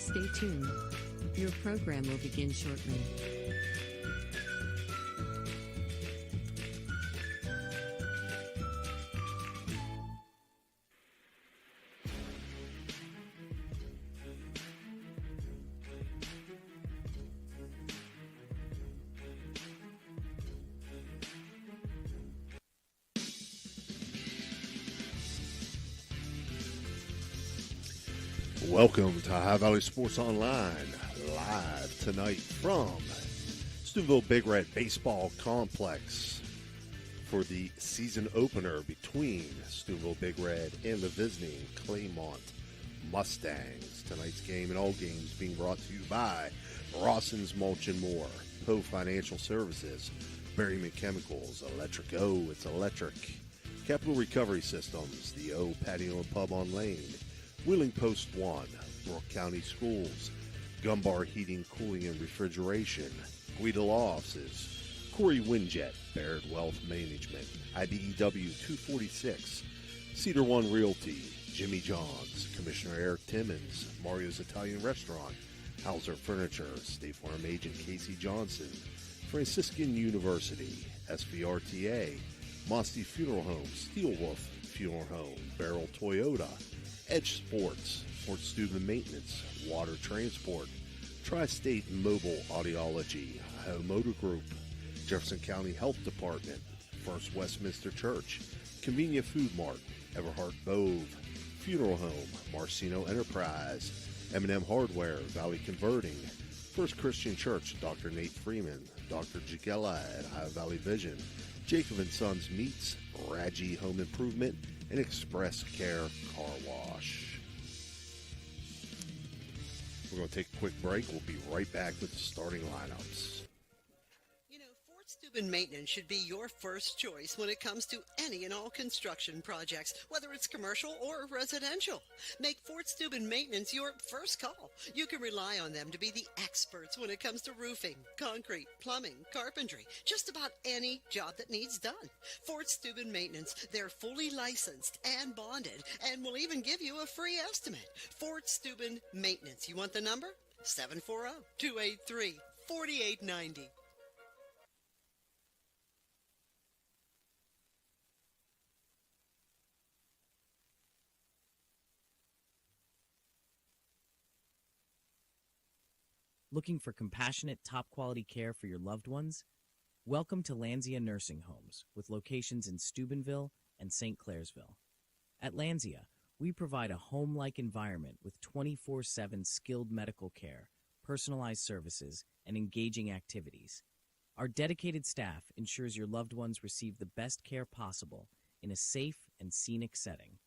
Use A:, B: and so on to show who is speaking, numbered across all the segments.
A: stay tuned. Your program will begin shortly.
B: Welcome to High Valley Sports Online, live tonight from Steubenville Big Red Baseball Complex for the season opener between Steubenville Big Red and the visiting Claymont Mustangs. Tonight's game and all games being brought to you by Rawson's Mulch and More, Poe Financial Services, Berryman Chemicals, Electric O, it's electric, Capital Recovery Systems, the O Patio and Pub on Lane, Wheeling Post 1, Brooke County Schools, Gumbar Heating, Cooling, and Refrigeration, Guida Law Offices, Corey Winjet, Baird Wealth Management, IBEW 246, Cedar One Realty, Jimmy John's, Commissioner Eric Timmons, Mario's Italian Restaurant, Hauser Furniture, State Farm Agent Casey Johnson, Franciscan University, SVRTA, Mosty Funeral Home, Steelwolf Funeral Home, Barrel Toyota, Edge Sports, Fort Steuben Maintenance, Water Transport, Tri-State Mobile Audiology, Ohio Motor Group, Jefferson County Health Department, First Westminster Church, Convenient Food Mart, Everhart Bove, Funeral Home, Marcino Enterprise, M&M Hardware, Valley Converting, First Christian Church, Dr. Nate Freeman, Dr. Jagella at Ohio Valley Vision, Jacob & Sons Meats, Raji Home Improvement, and Express Care Car Wash. We're going to take a quick break. We'll be right back with the starting lineups.
C: Fort Steuben Maintenance should be your first choice when it comes to any and all construction projects, whether it's commercial or residential. Make Fort Steuben Maintenance your first call. You can rely on them to be the experts when it comes to roofing, concrete, plumbing, carpentry, just about any job that needs done. Fort Steuben Maintenance, they're fully licensed and bonded and will even give you a free estimate. Fort Steuben Maintenance. You want the number? 740-283-4890.
D: Looking for compassionate, top-quality care for your loved ones? Welcome to Lanzia Nursing Homes, with locations in Steubenville and St. Clairsville. At Lanzia, we provide a home-like environment with 24/7 skilled medical care, personalized services, and engaging activities. Our dedicated staff ensures your loved ones receive the best care possible in a safe and scenic setting.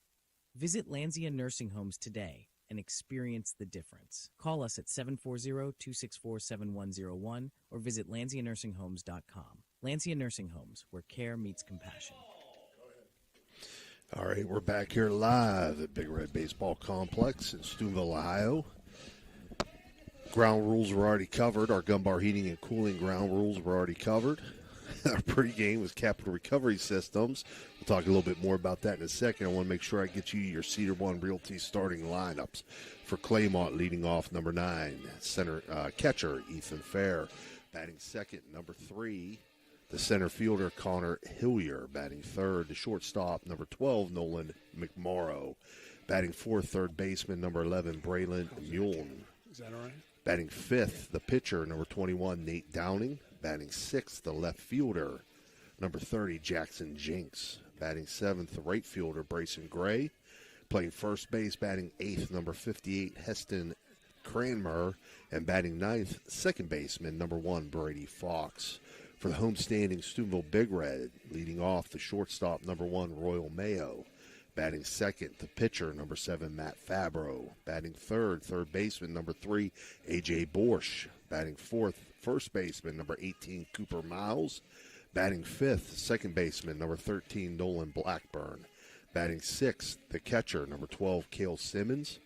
D: Visit Lanzia Nursing Homes today and experience the difference. Call us at 740-264-7101 or visit LanziaNursingHomes.com. Lanzia Nursing Homes, where care meets compassion.
B: All right, we're back here live at Big Red Baseball Complex in Steubenville, Ohio. Ground rules were already covered. Our Gumbar Heating and Cooling ground rules were already covered. Our pregame was Capital Recovery Systems. We'll talk a little bit more about that in a second. I want to make sure I get you your Cedar One Realty starting lineups. For Claymont, leading off, number 9, catcher Ethan Fair. Batting second, number 3, the center fielder Connor Hillier. Batting third, the shortstop, number 12, Nolan McMorrow. Batting fourth, third baseman, number 11, Braylon Mullen.
E: Is that all right?
B: Batting fifth, the pitcher, number 21, Nate Downing. Batting sixth, the left fielder, number 30, Jackson Jinks. Batting seventh, the right fielder, Brayson Gray. Playing first base, batting eighth, number 58, Heston Cranmer. And batting ninth, second baseman, number 1, Brady Fox. For the homestanding Steubenville Big Red, leading off, the shortstop, number 1, Royal Mayo. Batting second, the pitcher, number 7, Matt Fabro. Batting third, third baseman, number 3, A.J. Borsch. Batting fourth, first baseman, number 18, Cooper Miles. Batting fifth, second baseman, number 13, Nolan Blackburn. Batting sixth, the catcher, number 12, Cale Simmons.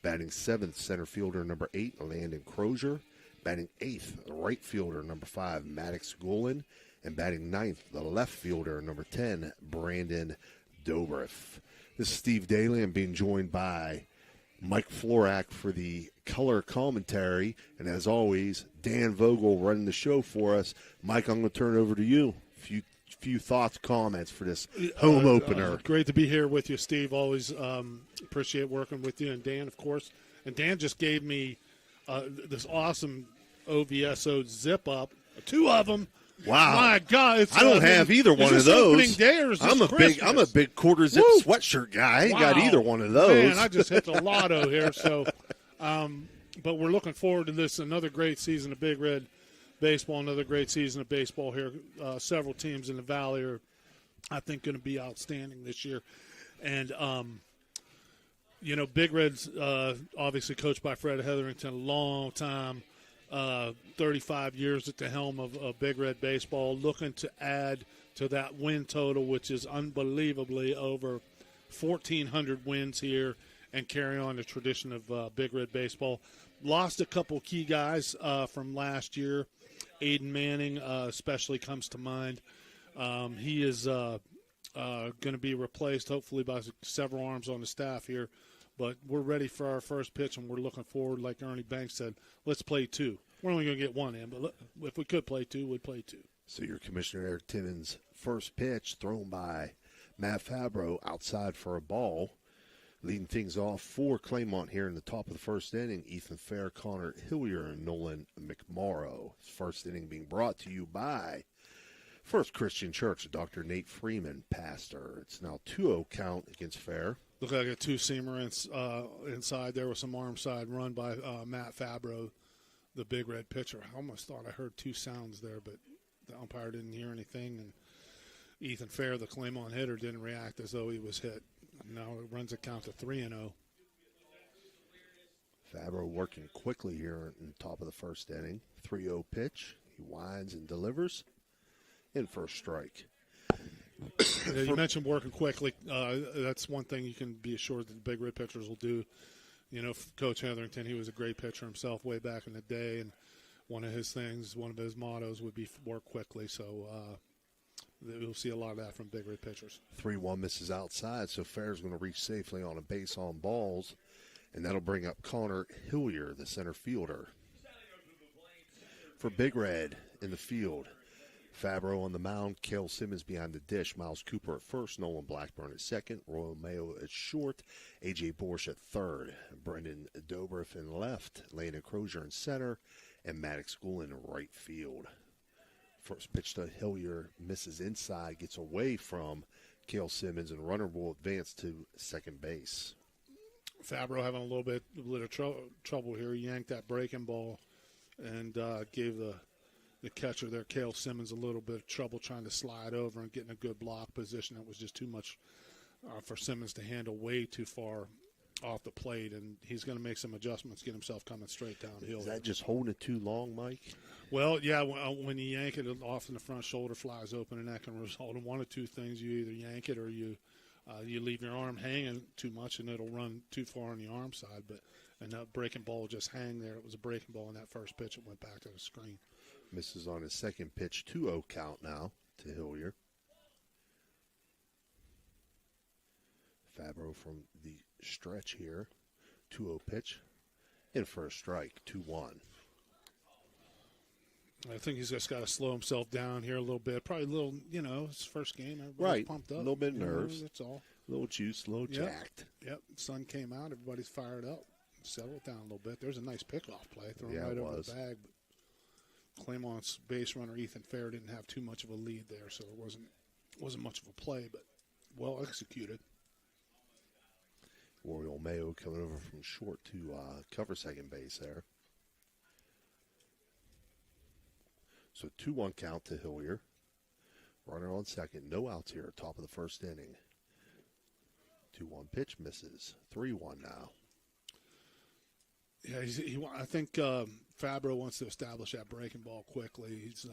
B: Batting seventh, center fielder, number 8, Landon Crozier. Batting eighth, the right fielder, number 5, Maddox Golan. And batting ninth, the left fielder, number 10, Brandon Dobrif. This is Steve Daly. I'm being joined by Mike Florak for the color commentary. And as always, Dan Vogel running the show for us. Mike, I'm going to turn it over to you. Few thoughts, comments for this home opener.
E: Great to be here with you, Steve. Always appreciate working with you, and Dan, of course. And Dan just gave me this awesome OVSO zip up, 2 of them.
B: Wow!
E: My God,
B: I don't have either one of those.
E: Opening day or is this
B: I'm a big quarter zip sweatshirt guy. I ain't got either one of those.
E: Man, I just hit the lotto here. So, but we're looking forward to this. Another great season of Big Red baseball. Another great season of baseball here. Several teams in the Valley are, I think, going to be outstanding this year. And Big Red's obviously coached by Fred Hetherington, a long time. 35 years at the helm of Big Red baseball, looking to add to that win total, which is unbelievably over 1,400 wins here, and carry on the tradition of Big Red baseball. Lost a couple key guys from last year. Aiden Manning especially comes to mind. He is going to be replaced hopefully by several arms on the staff here. But we're ready for our first pitch, and we're looking forward, like Ernie Banks said, let's play 2. We're only going to get 1 in, but if we could play 2, we'd play 2.
B: So your Commissioner Eric Timmons' first pitch thrown by Matt Fabro outside for a ball. Leading things off for Claymont here in the top of the first inning, Ethan Fair, Connor Hillier, and Nolan McMorrow. First inning being brought to you by First Christian Church, Dr. Nate Freeman, pastor. It's now 2-0 count against Fair.
E: Looked like a 2-seamer inside. There was some arm side run by Matt Fabro, the Big Red pitcher. I almost thought I heard 2 sounds there, but the umpire didn't hear anything. And Ethan Fair, the Claymont hitter, didn't react as though he was hit. Now it runs a count to 3-0.
B: Fabro working quickly here in the top of the first inning. 3-0 pitch. He winds and delivers. In for a strike.
E: You mentioned working quickly. That's one thing you can be assured that the Big Red pitchers will do. Coach Hetherington, he was a great pitcher himself way back in the day, and one of his mottos would be work quickly. So we'll see a lot of that from Big Red pitchers.
B: 3-1 misses outside, so Fair's going to reach safely on a base on balls, and that'll bring up Connor Hillier, the center fielder. For Big Red in the field, Fabro on the mound, Cale Simmons behind the dish, Miles Cooper at first, Nolan Blackburn at second, Royal Mayo at short, A.J. Borsch at third, Brendan Dobreff in left, Landon Crozier in center, and Maddox School in right field. First pitch to Hillier misses inside, gets away from Cale Simmons, and runner will advance to second base.
E: Fabro having a little bit of trouble here. He yanked that breaking ball and gave the catcher there, Cale Simmons, a little bit of trouble trying to slide over and get in a good block position. It was just too much for Simmons to handle, way too far off the plate, and he's going to make some adjustments, get himself coming straight downhill.
B: Is that just holding it too long, Mike?
E: Well, yeah, when you yank it, often the front shoulder flies open, and that can result in one of 2 things. You either yank it or you leave your arm hanging too much, and it'll run too far on the arm side. And that breaking ball just hang there. It was a breaking ball in that first pitch. It went back to the screen.
B: Misses on his second pitch, 2-0 count now to Hillier. Fabro from the stretch here, 2-0 pitch, in for a strike, 2-1.
E: I think he's just got to slow himself down here a little bit. Probably a little, his first game. Everybody's
B: right,
E: pumped up.
B: A little bit of nerves.
E: That's all.
B: A little juice, a little jacked.
E: Yep, sun came out. Everybody's fired up. Settle it down a little bit. There's a nice pickoff play. Thrown right over the bag. But Claymont's base runner, Ethan Fair, didn't have too much of a lead there, so it wasn't much of a play, but well executed.
B: Royal Mayo coming over from short to cover second base there. So 2-1 count to Hillier. Runner on second, no outs here, top of the first inning. 2-1 pitch misses, 3-1 now.
E: Yeah, I think Fabro wants to establish that breaking ball quickly. He's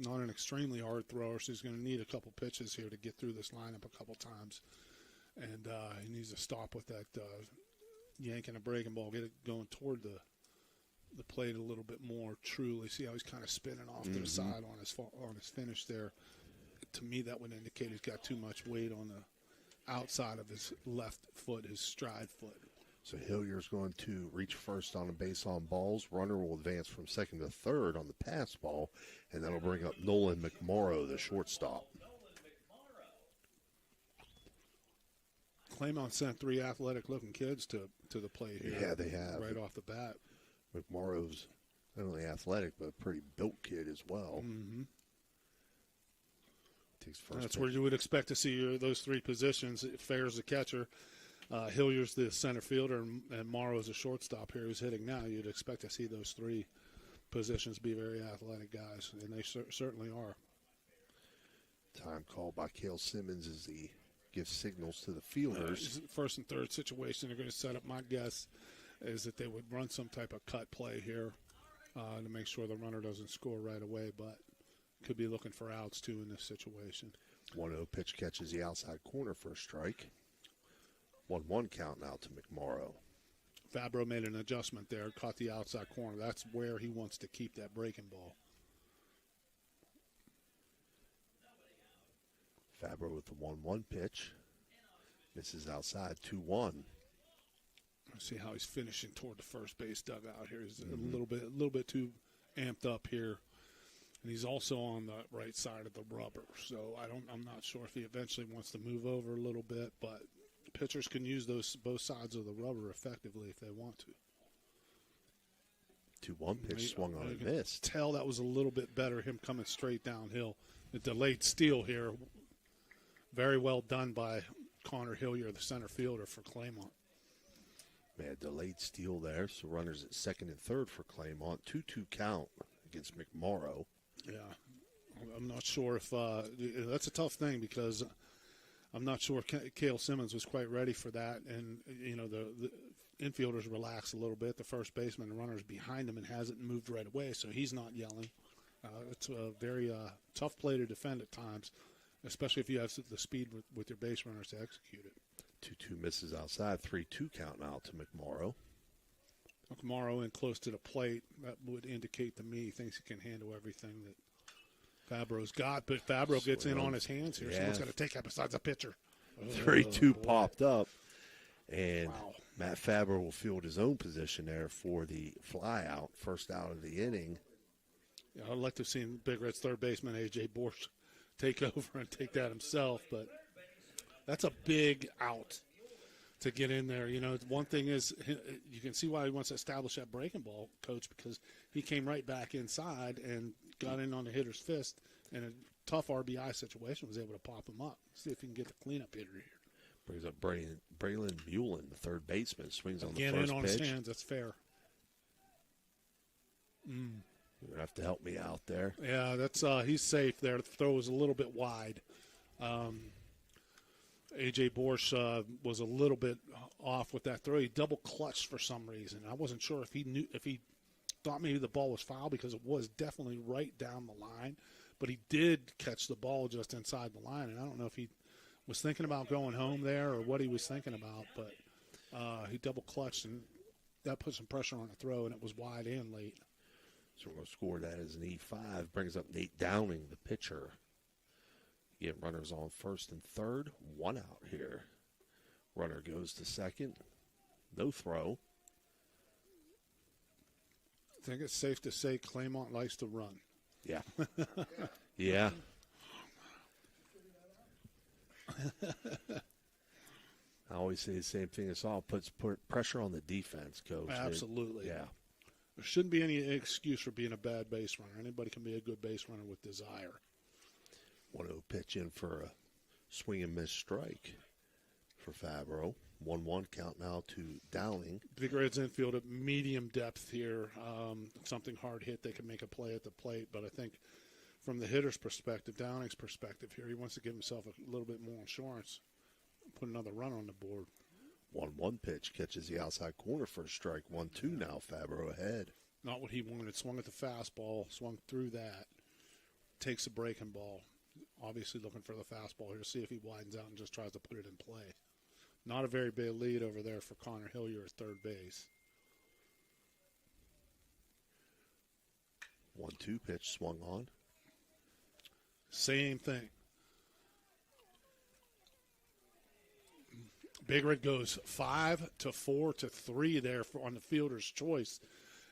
E: not an extremely hard thrower, so he's going to need a couple pitches here to get through this lineup a couple times. And he needs to stop with that yanking a breaking ball, get it going toward the plate a little bit more truly. See how he's kind of spinning off to the side on his finish there. To me, that would indicate he's got too much weight on the outside of his left foot, his stride foot.
B: So Hillier's going to reach first on a base on balls. Runner will advance from second to third on the pass ball, and that'll bring up Nolan McMorrow, the shortstop.
E: Claymont sent 3 athletic-looking kids to the plate here.
B: Yeah, they have.
E: Right off the bat.
B: McMorrow's not only athletic, but a pretty built kid as well.
E: Mm-hmm.
B: Takes first
E: That's
B: pitch.
E: where you would expect to see those 3 positions. Fair's the catcher. Hillier's the center fielder, and Morrow's a shortstop here who's hitting now. You'd expect to see those 3 positions be very athletic guys, and they certainly are.
B: Time called by Cale Simmons as he gives signals to the fielders.
E: First and third situation, they're going to set up. My guess is that they would run some type of cut play here to make sure the runner doesn't score right away, but could be looking for outs too in this situation.
B: 1-0 pitch catches the outside corner for a strike. 1-1 count now to McMorrow.
E: Fabro made an adjustment there, caught the outside corner. That's where he wants to keep that breaking ball.
B: Fabro with the 1-1 pitch. Misses outside 2-1.
E: Let's see how he's finishing toward the first base dugout here. He's a little bit too amped up here. And he's also on the right side of the rubber. So I'm not sure if he eventually wants to move over a little bit, but pitchers can use both sides of the rubber effectively if they want to.
B: 2-1 pitch swung on and missed.
E: Tell that was a little bit better, him coming straight downhill. The delayed steal here, very well done by Connor Hillier, the center fielder for Claymont.
B: Man, delayed steal there, so runners at second and third for Claymont. 2-2 count against McMorrow.
E: Yeah, I'm not sure if that's a tough thing because I'm not sure Cale Simmons was quite ready for that. And, the infielders relax a little bit. The first baseman, the runner's behind him and hasn't moved right away, so he's not yelling. It's a very tough play to defend at times, especially if you have the speed with your base runners to execute it.
B: 2-2 misses outside. 3-2 count now to McMorrow.
E: McMorrow in close to the plate. That would indicate to me he thinks he can handle everything that Fabro's got. But Fabro gets in on his hands here.
B: Yeah.
E: Someone's got to take that besides a pitcher.
B: 3-2 popped up. And
E: Wow.
B: Matt Fabro will field his own position there for the fly out, first out of the inning.
E: Yeah, I'd like to have seen Big Red's third baseman, A.J. Borsch, take over and take that himself. But that's a big out to get in there. One thing is you can see why he wants to establish that breaking ball, Coach, because he came right back inside and got in on the hitter's fist in a tough RBI situation, was able to pop him up. See if he can get the cleanup hitter here.
B: Brings up Braylon Mullen, the third baseman, swings on the
E: Again,
B: first
E: in on
B: pitch.
E: his hands, that's fair.
B: You're going to have to help me out there.
E: Yeah, that's he's safe there. The throw was a little bit wide. A.J. Borsch was a little bit off with that throw. He double clutched for some reason. I wasn't sure if he thought maybe the ball was foul because it was definitely right down the line. But he did catch the ball just inside the line, and I don't know if he was thinking about going home there or what he was thinking about. But he double clutched, and that put some pressure on the throw, and it was wide and late.
B: So we're going to score that as an E5. Brings up Nate Downing, the pitcher. Get runners on first and third. 1 out here. Runner goes to second. No throw.
E: I think it's safe to say Claymont likes to run.
B: Yeah. Yeah. I always say the same thing. It's all puts pressure on the defense, Coach.
E: Absolutely.
B: Yeah.
E: There shouldn't be any excuse for being a bad base runner. Anybody can be a good base runner with desire.
B: 1-0 pitch in for a swing and miss strike for Fabro. 1-1 count now to Dowling.
E: Big Red's infield at medium depth here. Something hard hit, they can make a play at the plate. But I think from the hitter's perspective, Downing's perspective here, he wants to give himself a little bit more insurance, put another run on the board.
B: 1-1 pitch catches the outside corner for a strike. 1-2 now. Fabro ahead.
E: Not what he wanted. Swung at the fastball, swung through that, takes a breaking ball. Obviously looking for the fastball here to see if he widens out and just tries to put it in play. Not a very big lead over there for Connor Hillier at third base.
B: 1-2 pitch swung on.
E: Same thing. Big Red goes 5-4-3 there on the fielder's choice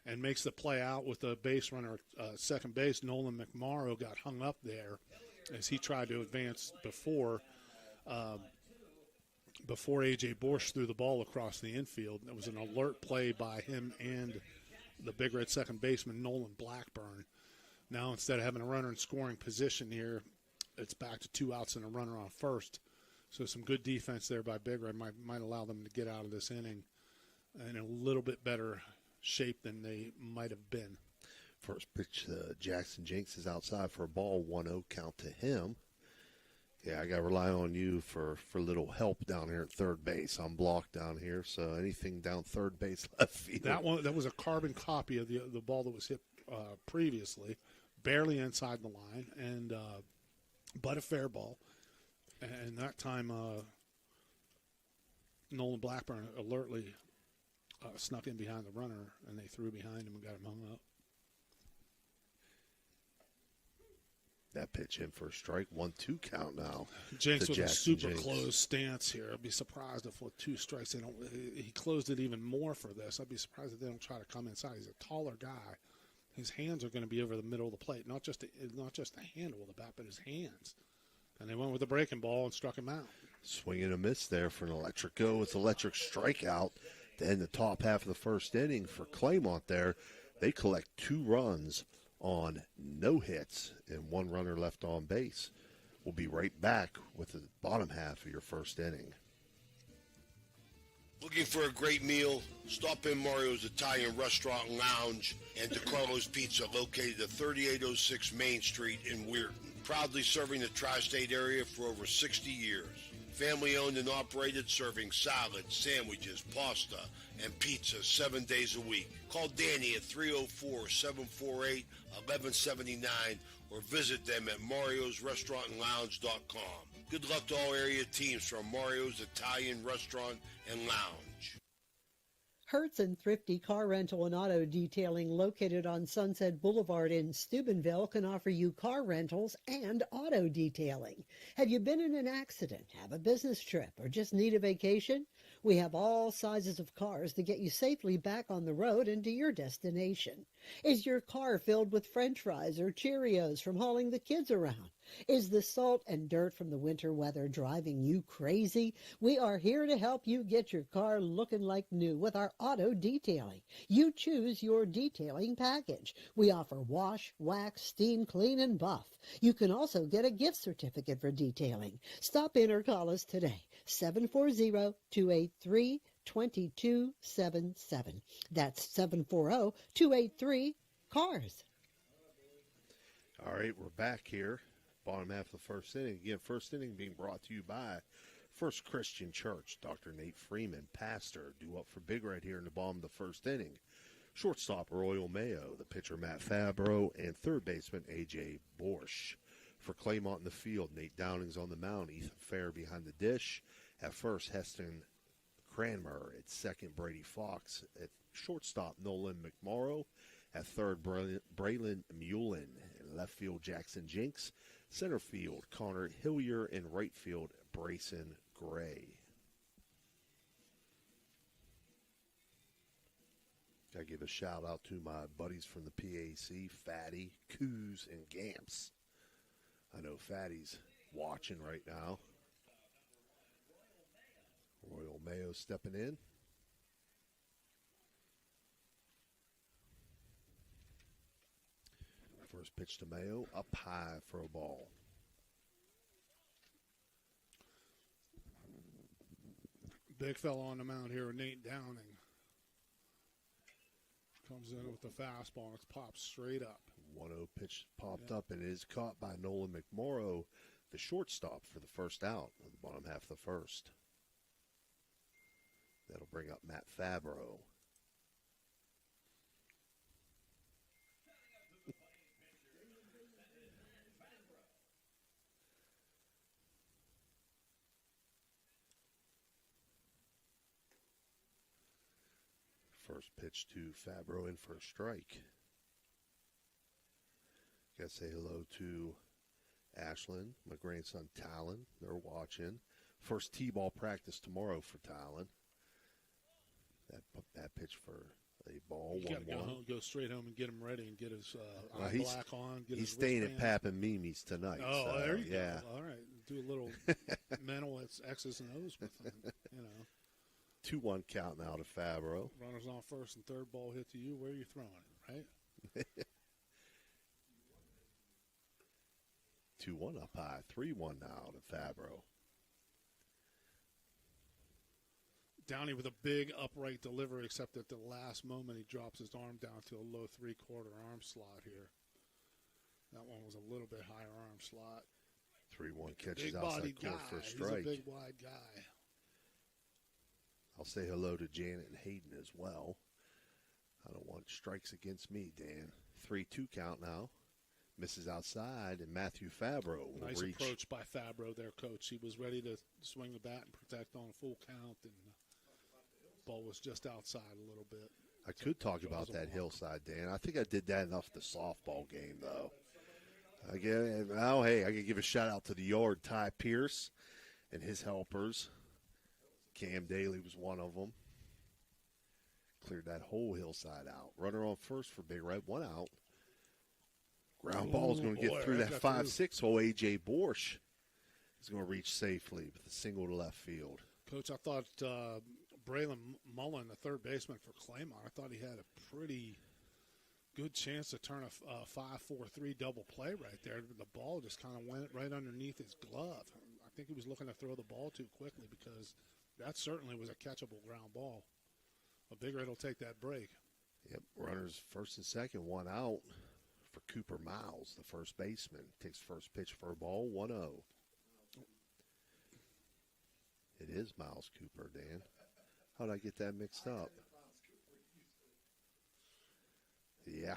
E: and makes the play out with the base runner second base. Nolan McMorrow got hung up there as he tried to advance before A.J. Borsch threw the ball across the infield. It was an alert play by him and the Big Red second baseman, Nolan Blackburn. Now instead of having a runner in scoring position here, it's back to 2 outs and a runner on first. So some good defense there by Big Red might allow them to get out of this inning in a little bit better shape than they might have been.
B: First pitch, Jackson Jinks is outside for a ball, 1-0 count to him. Yeah, I got to rely on you for a little help down here at third base. I'm blocked down here, so anything down third base, left field.
E: That was a carbon copy of the ball that was hit previously, barely inside the line, and but a fair ball. And that time, Nolan Blackburn alertly snuck in behind the runner, and they threw behind him and got him hung up.
B: That pitch in for a strike, 1-2 count now.
E: Jinks with a super
B: Jinks.
E: closed stance here. I'd be surprised if with 2 strikes he closed it even more for this. I'd be surprised if they don't try to come inside. He's a taller guy. His hands are going to be over the middle of the plate, not just the handle of the bat, but his hands. And they went with the breaking ball and struck him out.
B: Swing and a miss there for an electric go. It's electric strikeout to end the top half of the first inning for Claymont there. They collect 2 runs on no hits and 1 runner left on base. We'll be right back with the bottom half of your first inning.
F: Looking for a great meal? Stop in Mario's Italian Restaurant and Lounge and DeCarlo's Pizza, located at 3806 Main Street in Weirton. Proudly serving the tri-state area for over 60 years. Family owned and operated, serving salads, sandwiches, pasta, and pizza 7 days a week. Call Danny at 304-748-1179 or visit them at mariosrestaurantandlounge.com. Good luck to all area teams from Mario's Italian Restaurant and Lounge.
C: Hertz and Thrifty Car Rental and Auto Detailing, located on Sunset Boulevard in Steubenville, can offer you car rentals and auto detailing. Have you been in an accident, have a business trip, or just need a vacation? We have all sizes of cars to get you safely back on the road and to your destination. Is your car filled with French fries or Cheerios from hauling the kids around? Is the salt and dirt from the winter weather driving you crazy? We are here to help you get your car looking like new with our auto detailing. You choose your detailing package. We offer wash, wax, steam, clean, and buff. You can also get a gift certificate for detailing. Stop in or call us today, 740-283-2277. That's 740-283-CARS.
B: All right, we're back here. Bottom half of the first inning. Again, first inning being brought to you by First Christian Church. Dr. Nate Freeman, pastor, due up for Big Red here in the bottom of the first inning. Shortstop, Royal Mayo. The pitcher, Matt Fabro. And third baseman, A.J. Borsch. For Claymont in the field, Nate Downing's on the mound. Ethan Fair behind the dish. At first, Heston Cranmer. At second, Brady Fox. At shortstop, Nolan McMorrow. At third, Braylon Mullen. In left field, Jackson Jinks. Center field, Connor Hillier. In right field, Brayson Gray. Gotta give a shout out to my buddies from the PAC, Fatty, Coos, and Gamps. I know Fatty's watching right now. Royal Mayo stepping in. First pitch to Mayo, up high for a ball.
E: Big fella on the mound here, Nate Downing. Comes in with the fastball, and it's popped straight up.
B: 1-0 pitch popped up and is caught by Nolan McMorrow, the shortstop, for the first out of the bottom half of the first. That'll bring up Matt Fabro. First pitch to Fabro in for a strike. Got to say hello to Ashlyn, my grandson Talon. They're watching. First T-ball practice tomorrow for Tylen. That pitch for a ball,
E: You got to
B: 1-1.
E: go straight home and get him ready and get his
B: He's
E: black on. Get
B: he's
E: his
B: staying
E: wristband.
B: at Pap and Mimi's tonight.
E: Oh,
B: so,
E: there you
B: yeah.
E: go. All right. Do a little mental X's and O's with him,
B: 2-1 count now to Fabro.
E: Runners on first and third, ball hit to you. Where are you throwing it, right?
B: 2-1 up high. 3-1 now to Fabro.
E: Downey with a big upright delivery, except at the last moment he drops his arm down to a low three-quarter arm slot here. That one was a little bit higher arm slot.
B: 3-1 catches
E: Big
B: outside
E: body
B: court
E: guy.
B: for a strike.
E: He's a big, wide guy.
B: I'll say hello to Janet and Hayden as well. I don't want strikes against me, Dan. 3-2 count now. Misses outside, and Matthew Fabro will
E: Nice
B: reach.
E: approach by Fabro, their coach. He was ready to swing the bat and protect on a full count, and the ball was just outside a little bit.
B: I could talk about that hillside, Dan. I think I did that enough the softball game, though. I could give a shout-out to the yard, Ty Pierce, and his helpers. Cam Daly was one of them. Cleared that whole hillside out. Runner on first for Big Red, 1 out. Ground ball is going to get through that 5-6 hole. A.J. Borsch is going to reach safely with a single to left field.
E: Coach, I thought Braylon Mullen, the third baseman for Claymont, I thought he had a pretty good chance to turn a 5-4-3 double play right there. The ball just kind of went right underneath his glove. I think he was looking to throw the ball too quickly because that certainly was a catchable ground ball. But Big Red will take that break.
B: Yep, runners first and second, 1 out for Cooper Miles, the first baseman. Takes first pitch for a ball, 1-0. It is Miles Cooper, Dan. How did I get that mixed up? Yeah,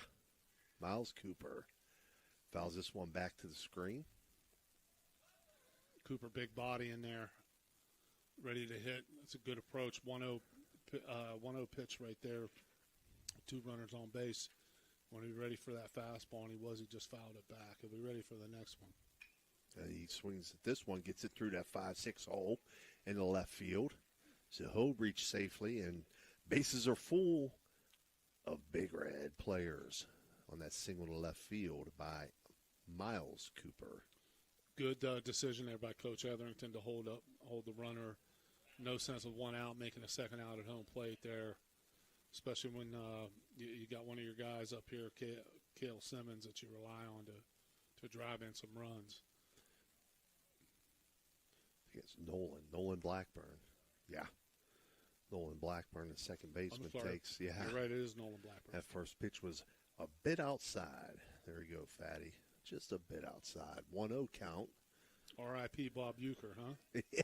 B: Miles Cooper. Fouls this one back to the screen.
E: Cooper, big body in there, ready to hit. It's a good approach. 1-0 pitch right there. 2 runners on base. When he ready for that fastball, and he just fouled it back. He'll be ready for the next one.
B: And he swings at this one, gets it through that 5-6 hole in the left field. So he'll reach safely, and bases are full of Big Red players on that single to left field by Miles Cooper.
E: Good decision there by Coach Etherington to hold the runner. No sense of 1 out, making a second out at home plate there, especially when you got one of your guys up here, Cale Simmons, that you rely on to drive in some runs.
B: I think it's Nolan Blackburn. Yeah. Nolan Blackburn, the second baseman, takes. Yeah.
E: You're right, it is Nolan Blackburn.
B: That first pitch was a bit outside. There you go, Fatty. Just a bit outside. 1-0 count.
E: R.I.P. Bob Euchre, huh?
B: Yeah.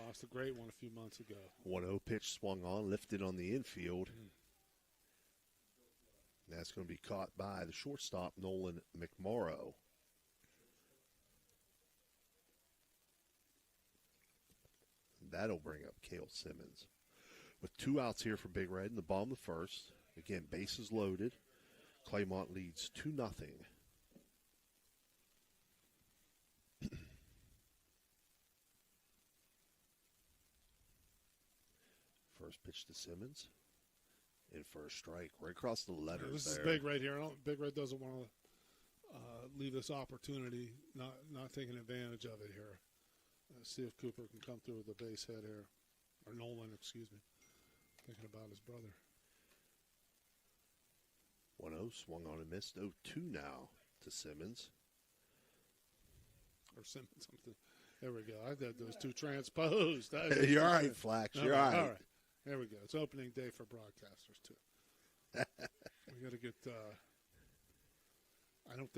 E: Lost a great one a few months ago.
B: 1-0 pitch swung on, lifted on the infield. That's going to be caught by the shortstop, Nolan McMorrow. That'll bring up Cale Simmons. With 2 outs here for Big Red in the bottom of the first. Again, bases loaded. Claymont leads 2-0. First pitch to Simmons. In for a strike. Right across the letters
E: This
B: there.
E: is big right here. Big Red doesn't want to leave this opportunity, not taking advantage of it here. See if Cooper can come through with the base hit here. Or Nolan, excuse me. Thinking about his brother.
B: 1-0 swung on and missed. 0-2 now to Simmons.
E: Or Simmons. There we go. I did those two transposed.
B: You're all right, Flax. You're all right.
E: There we go. It's opening day for broadcasters, too. We got to get I don't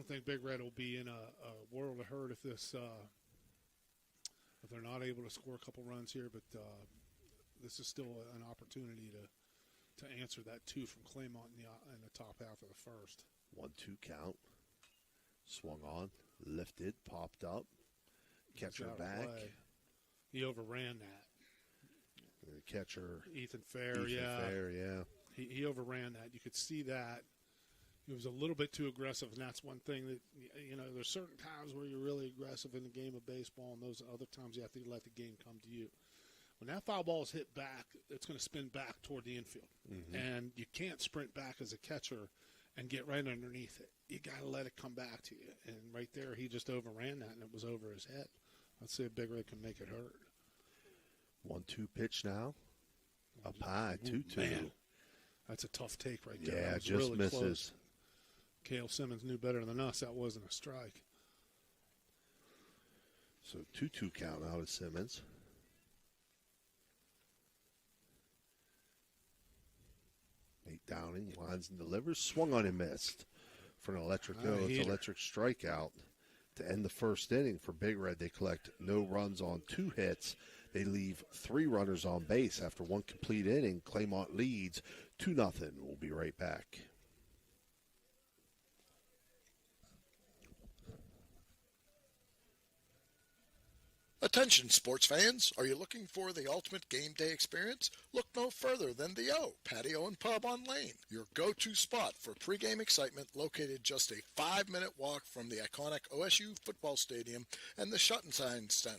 E: think Big Red will be in a world of hurt if they're not able to score a couple runs here, but this is still an opportunity to answer that 2 from Claymont in the top half of the first.
B: 1-2 count. Swung on, lifted, popped up. Catcher back.
E: He overran that.
B: The catcher.
E: Ethan Fair, yeah.
B: Fair, yeah.
E: He overran that. You could see that. he was a little bit too aggressive, and that's one thing that, there's certain times where you're really aggressive in the game of baseball, and those other times you have to let the game come to you. When that foul ball is hit back, it's going to spin back toward the infield, and you can't sprint back as a catcher and get right underneath it. You got to let it come back to you, and right there he just overran that, and it was over his head. Let's see if Big Red can make it hurt.
B: 1-2 pitch now. Up high, 2-2.
E: Man, that's a tough take right there.
B: Yeah,
E: was
B: just
E: really
B: misses.
E: Close. Cale Simmons knew better than us. That wasn't a strike.
B: So 2-2 count out of Simmons. Nate Downing lines and delivers. Swung on and missed for an electric go. It's an electric strikeout to end the first inning for Big Red. They collect no runs on 2 hits. They leave 3 runners on base after 1 complete inning. Claymont leads 2-0. We'll be right back.
G: Attention sports fans, are you looking for the ultimate game day experience? Look no further than the O Patio and Pub on Lane, your go-to spot for pregame excitement, located just a 5-minute walk from the iconic OSU football stadium and the Schottenstein Center.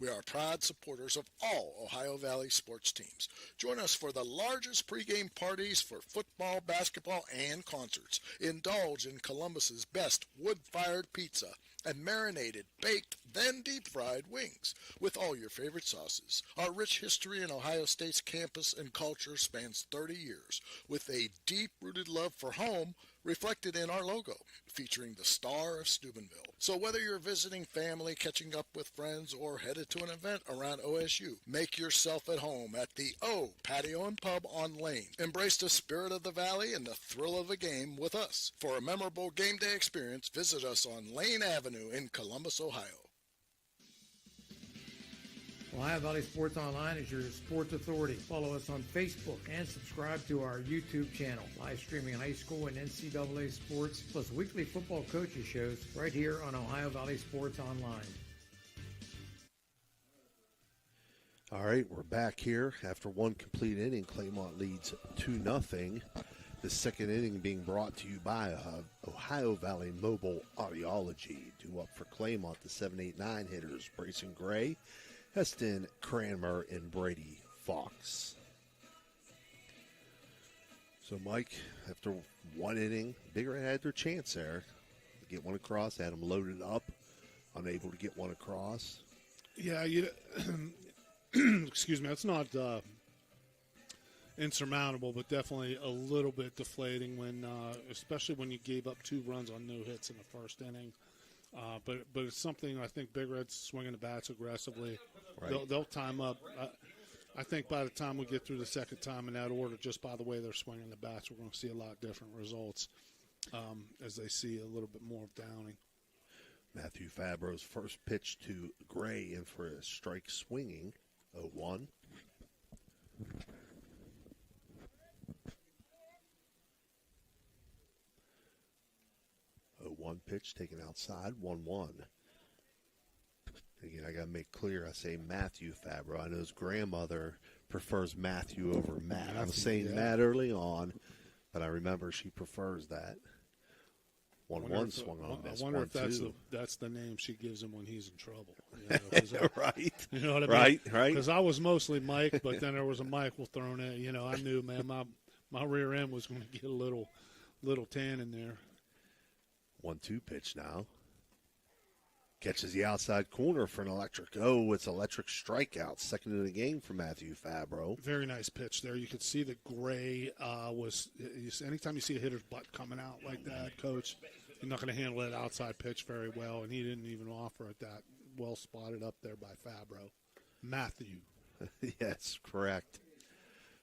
G: We are proud supporters of all Ohio Valley sports teams. Join us for the largest pregame parties for football, basketball, and concerts. Indulge in Columbus's best wood-fired pizza and marinated, baked, then deep-fried wings with all your favorite sauces. Our rich history in Ohio State's campus and culture spans 30 years, with a deep-rooted love for home reflected in our logo, featuring the Star of Steubenville. So whether you're visiting family, catching up with friends, or headed to an event around OSU, make yourself at home at the O Patio and Pub on Lane. Embrace the spirit of the Valley and the thrill of a game with us. For a memorable game day experience, visit us on Lane Avenue in Columbus, Ohio.
H: Ohio Valley Sports Online is your sports authority. Follow us on Facebook and subscribe to our YouTube channel. Live streaming high school and NCAA sports, plus weekly football coaches shows right here on Ohio Valley Sports Online.
B: All right, we're back here after 1 complete inning. Claymont leads 2-0. The second inning being brought to you by Ohio Valley Mobile Audiology. Due up for Claymont, the 7-8-9 hitters, Brayson Gray, Heston Cranmer, and Brady Fox. So, Mike, after 1 inning, Big Red had their chance there to get one across. Had them loaded up, unable to get one across.
E: Yeah, excuse me, that's not insurmountable, but definitely a little bit deflating when, especially when you gave up 2 runs on no hits in the first inning. But it's something I think Big Red's swinging the bats aggressively. Right. They'll time up. I think by the time we get through the second time in that order, just by the way they're swinging the bats, we're going to see a lot different results as they see a little bit more of Downing.
B: Matthew Fabro's first pitch to Gray in for a strike swinging, 0-1. One pitch taken outside, 1-1. Again, I got to make clear, I say Matthew Fabro. I know his grandmother prefers Matthew over Matt. I was saying Matt early on, but I remember she prefers that. 1-1 swung on this.
E: I wonder if that's the name she gives him when he's in trouble.
B: Right.
E: You know what I mean?
B: Right.
E: Because I was mostly Mike, but then there was a Michael thrown in. I knew, man, my rear end was going to get a little tan in there.
B: 1-2 pitch now. Catches the outside corner for an electric. Oh, it's electric strikeout. Second of the game for Matthew Fabro.
E: Very nice pitch there. You could see that Gray was – anytime you see a hitter's butt coming out like that, Coach, you're not going to handle that outside pitch very well, and he didn't even offer it that well spotted up there by Fabro. Matthew.
B: Yes, correct.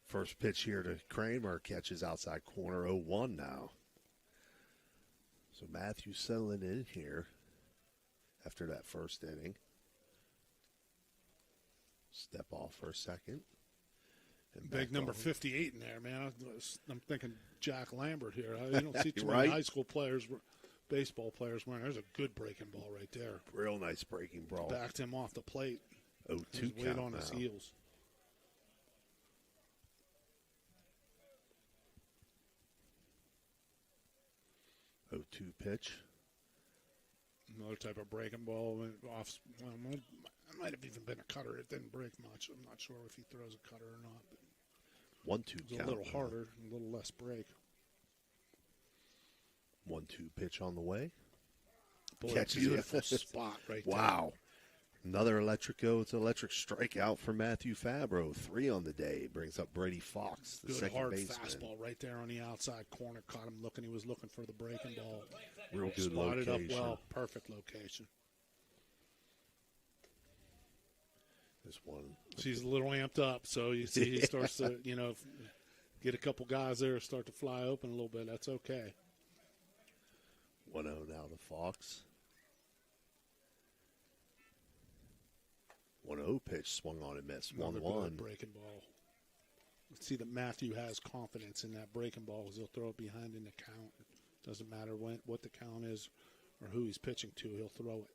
B: First pitch here to Kramer. Catches outside corner, 0-1 now. So Matthew settling in here after that first inning. Step off for a second.
E: Big number 58 in there, man. I'm thinking Jack Lambert here. You don't see too
B: right.
E: many high school players, baseball players wearing. There's a good breaking ball right there.
B: Real nice breaking ball.
E: Backed him off the plate.
B: 0-2
E: weight on his heels.
B: 0-2 pitch.
E: Another type of breaking ball went off. Well, it might have even been a cutter. It didn't break much. I'm not sure if he throws a cutter or not. But
B: 1-2
E: it was
B: count.
E: a little harder, a little less break.
B: 1-2 pitch on the way.
E: Boy,
B: Catches
E: beautiful
B: it.
E: spot right there.
B: Wow. Another electric strikeout for Matthew Fabro. 3 on the day. Brings up Brady Fox, the
E: Good
B: second
E: hard
B: baseman.
E: fastball right there on the outside corner. Caught him looking. He was looking for the breaking ball.
B: Real good
E: Spotted
B: location.
E: up well. Perfect location.
B: This one.
E: She's a little amped up, so you see he starts to, get a couple guys there start to fly open a little bit. That's okay.
B: 1-0 now to Fox. 1-0 pitch swung on and missed.
E: Another
B: 1-1.
E: good breaking ball. Let's see that Matthew has confidence in that breaking ball because he'll throw it behind in the count. Doesn't matter what the count is or who he's pitching to, he'll throw it.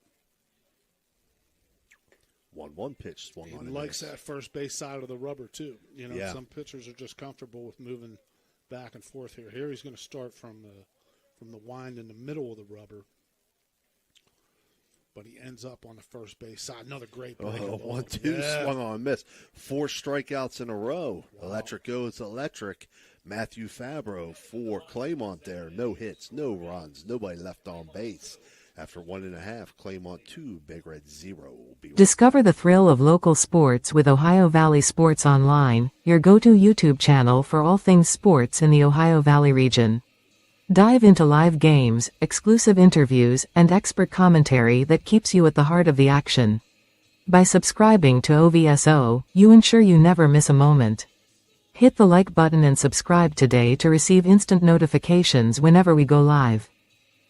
B: 1-1 pitch swung
E: He
B: on and
E: likes
B: missed.
E: that first base side of the rubber too.
B: Yeah.
E: Some pitchers are just comfortable with moving back and forth here. Here he's going to start from the wind in the middle of the rubber. But he ends up on the first base side. Another great breaking ball.
B: 1-2 swung on and missed. 4 strikeouts in a row. Wow. Electric goes electric. Matthew Fabro for Claymont there. No hits, no runs, nobody left on base. After 1.5, Claymont 2, Big Red 0. Will be
I: Discover the thrill of local sports with Ohio Valley Sports Online, your go-to YouTube channel for all things sports in the Ohio Valley region. Dive into live games, exclusive interviews, and expert commentary that keeps you at the heart of the action. By subscribing to OVSO, you ensure you never miss a moment. Hit the like button and subscribe today to receive instant notifications whenever we go live.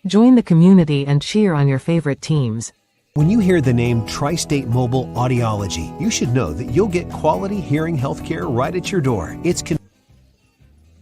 I: Join the community and cheer on your favorite teams.
J: When you hear the name Tri-State Mobile Audiology, you should know that you'll get quality hearing health care right at your door.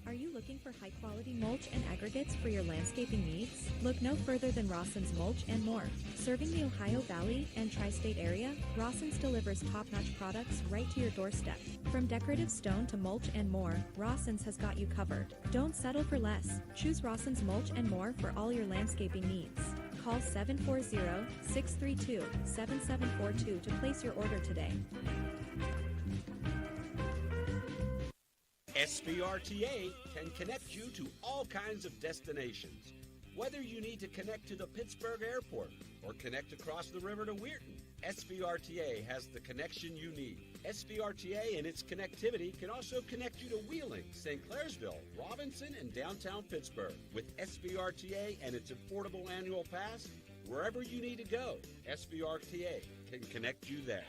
K: Are you looking for high-quality mulch and aggregates for your landscaping needs? Look no further than Rawson's Mulch and More. Serving the Ohio Valley and Tri-State area, Rawson's delivers top-notch products right to your doorstep. From decorative stone to mulch and more, Rawson's has got you covered. Don't settle for less. Choose Rawson's Mulch and More for all your landscaping needs. Call 740-632-7742 to place your order today.
L: SBRTA can connect you to all kinds of destinations. Whether you need to connect to the Pittsburgh Airport or connect across the river to Weirton, SBRTA has the connection you need. SBRTA and its connectivity can also connect you to Wheeling, St. Clairsville, Robinson, and downtown Pittsburgh. With SBRTA and its affordable annual pass, wherever you need to go, SBRTA can connect you there.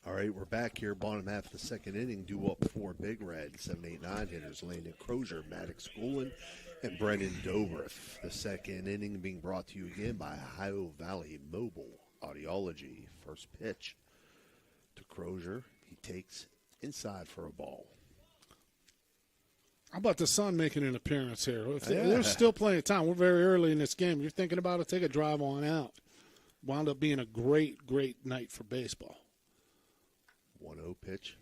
B: All right, we're back here, bottom half of the second inning. Due up for Big Red. 7-8-9 hitters, Landon Crozier, Maddox Goulin, and Brennan Dobrith. The second inning being brought to you again by Ohio Valley Mobile Audiology. First pitch to Crozier. He takes inside for a ball.
E: How about the sun making an appearance here? There's still plenty of time. We're very early in this game. You're thinking about it, take a drive on out. Wound up being a great, great night for baseball.
B: 1-0 pitch.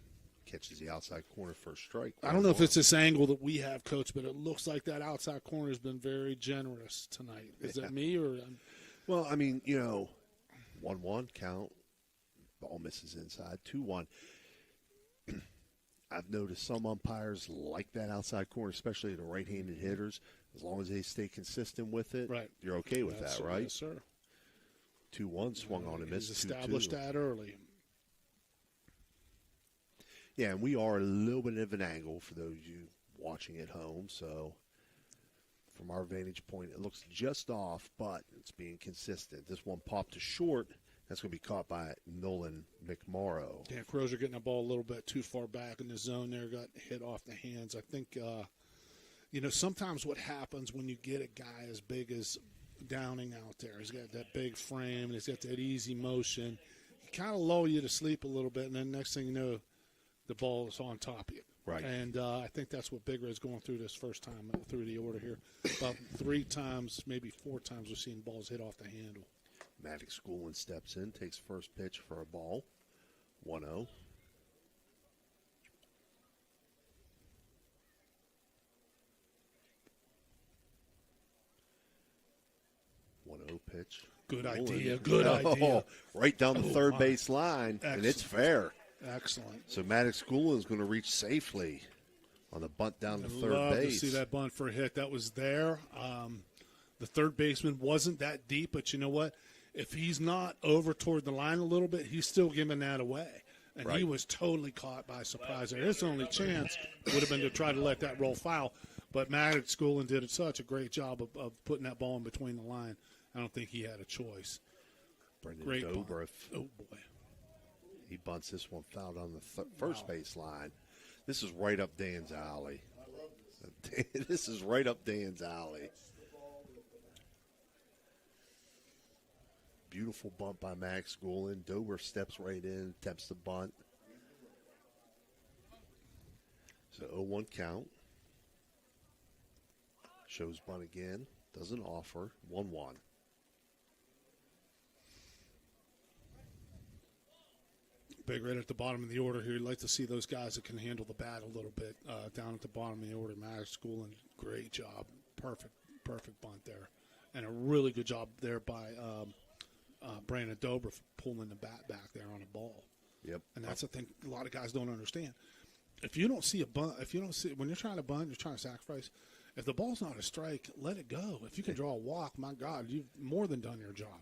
B: Catches the outside corner for a strike.
E: I don't know if it's this angle that we have, Coach, but it looks like that outside corner has been very generous tonight. Is that me or?
B: Well, I mean, 1-1 count. Ball misses inside. 2-1. I've noticed some umpires like that outside corner, especially the right-handed hitters. As long as they stay consistent with it,
E: right.
B: You're okay with that, right?
E: Yes, sir.
B: 2-1 swung on and missed.
E: He's established that early.
B: Yeah, and we are a little bit of an angle for those of you watching at home. So from our vantage point, it looks just off, but it's being consistent. This one popped to short. That's going to be caught by Nolan McMorrow.
E: Yeah, Crozier getting the ball a little bit too far back in the zone there, got hit off the hands. I think, sometimes what happens when you get a guy as big as Downing out there, he's got that big frame, and he's got that easy motion. He kind of lull you to sleep a little bit, and then next thing you know, the ball is on top of you.
B: Right.
E: And I think that's what Big Red's going through this first time through the order here. About 3 times, maybe 4 times we've seen balls hit off the handle.
B: Maddox Goulin steps in, takes first pitch for a ball. 1-0. pitch.
E: Good idea. Good idea.
B: Right down the third base line, and it's fair.
E: Excellent.
B: So Maddox Goulin is going to reach safely on a bunt down to third
E: love
B: base.
E: To see that bunt for a hit. That was there. The third baseman wasn't that deep, but you know what? If he's not over toward the line a little bit, he's still giving that away. And he was totally caught by surprise there. His only chance would have been to try to let that roll foul. But Maddox Goulin did such a great job of putting that ball in between the line. I don't think he had a choice.
B: Brendan
E: Great
B: Dobrev.
E: Oh, boy.
B: He bunts this one foul on the first base line. This is right up Dan's alley. This is right up Dan's alley. Beautiful bunt by Max Goulin. Dober steps right in, attempts the bunt. So 0-1 count. Shows bunt again. Doesn't offer. 1-1.
E: Big Red at the bottom of the order here. You'd like to see those guys that can handle the bat a little bit down at the bottom of the order. Maddox Goulin, great job. Perfect bunt there. And a really good job there by Brandon Dobrev pulling the bat back there on a ball.
B: Yep.
E: And that's the thing a lot of guys don't understand. If you don't see a bunt, when you're trying to bunt, you're trying to sacrifice, if the ball's not a strike, let it go. If you can draw a walk, my God, you've more than done your job.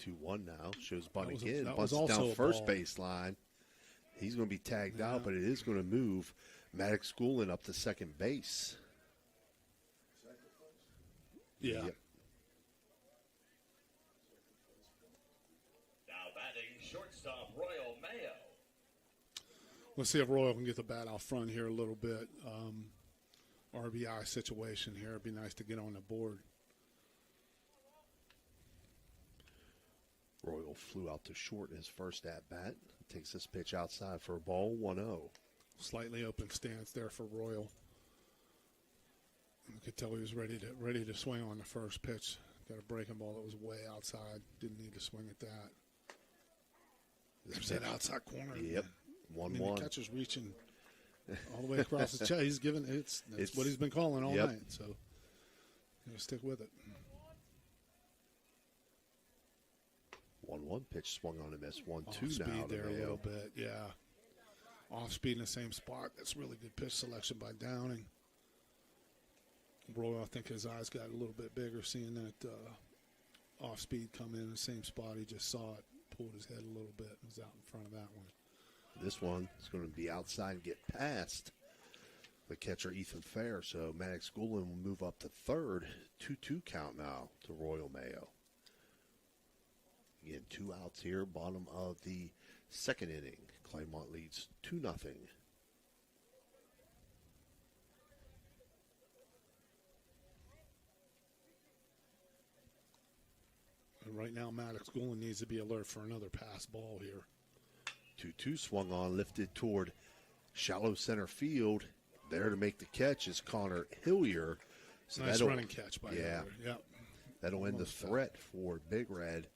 B: 2-1 now. Shows bunt again.
E: That
B: Bunts
E: was also
B: down first base line. He's going to be tagged out, but it is going to move Maddox Goulin up to second base.
E: Yeah.
B: Yep.
M: Now batting shortstop Royal Mayo.
E: Let's see if Royal can get the bat out front here a little bit. RBI situation here. It'd be nice to get on the board.
B: Royal flew out to short in his first at-bat. Takes this pitch outside for a ball, 1-0.
E: Slightly open stance there for Royal. You could tell he was ready to swing on the first pitch. Got a breaking ball that was way outside. Didn't need to swing at that. There's that outside corner.
B: Yep, 1-1.
E: The catcher's reaching all the way across the chest. He's giving it's what he's been calling all night. So, stick with it.
B: 1-1 pitch swung on and missed. 1-2
E: Off
B: now.
E: speed there
B: Mayo.
E: a little bit, yeah. Off speed in the same spot. That's really good pitch selection by Downing. Roy, I think his eyes got a little bit bigger seeing that off speed come in the same spot. He just saw it, pulled his head a little bit, and was out in front of that one.
B: This one is going to be outside and get past the catcher Ethan Fair. So Maddox Goulin will move up to third. 2-2 count now to Royal Mayo. Again, 2 outs here, bottom of the second inning. Claymont leads 2-0.
E: And right now, Maddox Goulin needs to be alert for another pass ball here.
B: 2-2 swung on, lifted toward shallow center field. There to make the catch is Connor Hillier. So
E: nice running catch by Hillier. Yep.
B: That'll end the threat for Big Red.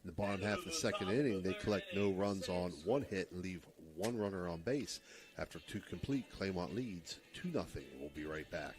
B: In the bottom half of the second inning, they collect no runs on 1 hit and leave 1 runner on base. After 2 complete, Claymont leads 2-0. We'll be right back.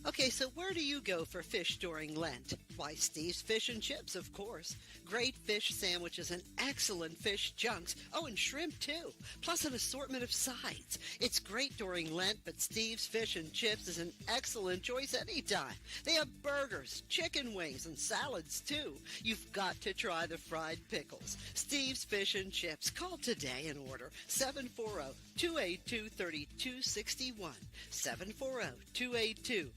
C: Okay, so where do you go for fish during Lent? Why, Steve's Fish and Chips, of course. Great fish sandwiches and excellent fish junks. Oh, and shrimp, too. Plus an assortment of sides. It's great during Lent, but Steve's Fish and Chips is an excellent choice anytime. They have burgers, chicken wings, and salads, too. You've got to try the fried pickles. Steve's Fish and Chips. Call today and order 740-282-3261. 740-282-3261.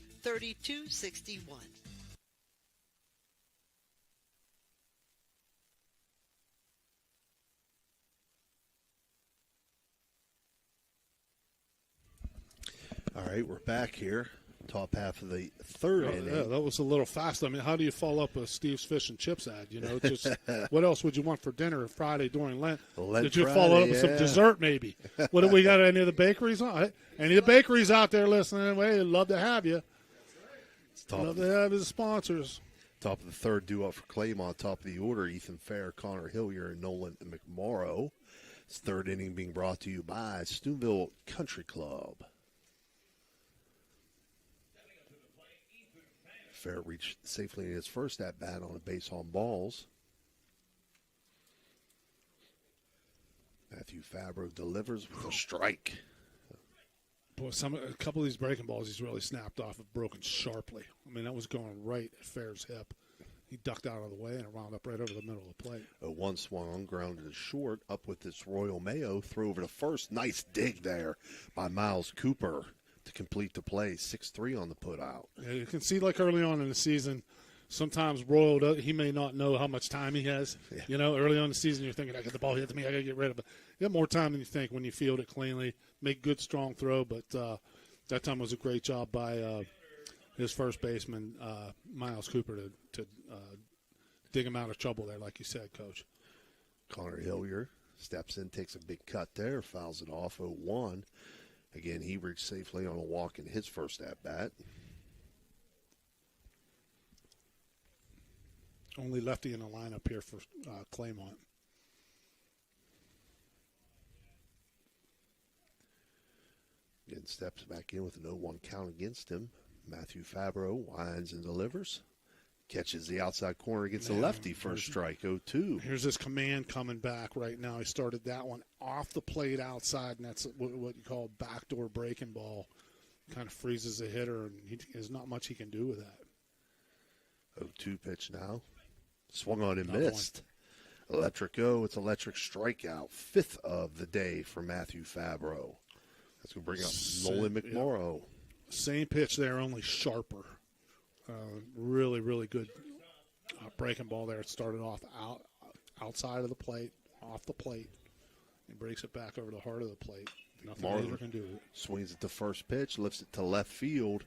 B: All right, we're back here. Top half of the third inning.
E: Yeah, that was a little fast. I mean, how do you follow up a Steve's Fish and Chips ad? You know, just what else would you want for dinner Friday during Lent? Did you follow up with some dessert maybe? What do we got? Any of the bakeries on? Any of the bakeries out there listening? We'd love to have you. Love to have his sponsors.
B: Top of the third due up for Claymont. Top of the order, Ethan Fair, Connor Hillier, and Nolan McMorrow. This third inning being brought to you by Steubenville Country Club. Fair reached safely in his first at-bat on a base on balls. Matthew Fabro delivers with a strike.
E: Boy, a couple of these breaking balls he's really snapped off have broken sharply. I mean, that was going right at Fair's hip. He ducked out of the way and it wound up right over the middle of the plate.
B: A one swung on, grounded to short, up with this Royal Mayo, throw over to first. Nice dig there by Miles Cooper to complete the play. 6-3 on the putout.
E: Yeah, you can see, like early on in the season, sometimes Royal, he may not know how much time he has. Yeah. You know, early on in the season, you're thinking, I got the ball hit to me, I got to get rid of it. You have more time than you think when you field it cleanly, make good, strong throw. But that time was a great job by his first baseman, Miles Cooper, to dig him out of trouble there, like you said, Coach.
B: Connor Hillier steps in, takes a big cut there, fouls it off 0-1. Again, he reached safely on a walk in his first at-bat.
E: Only lefty in the lineup here for Claymont.
B: Again, steps back in with an 0-1 count against him. Matthew Fabro winds and delivers. Catches the outside corner against the lefty for a strike, 0-2.
E: Here's this command coming back right now. He started that one off the plate outside, and that's what you call a backdoor breaking ball. Kind of freezes the hitter, and there's not much he can do with that.
B: 0-2 pitch now. Swung on and missed. Electric O. It's electric strikeout. 5th of the day for Matthew Fabro. That's going to bring up Nolan McMorrow.
E: Same pitch there, only sharper. Really, really good breaking ball there. It started off outside of the plate, off the plate, and breaks it back over the heart of the plate. Nothing either can do.
B: Swings at the first pitch, lifts it to left field.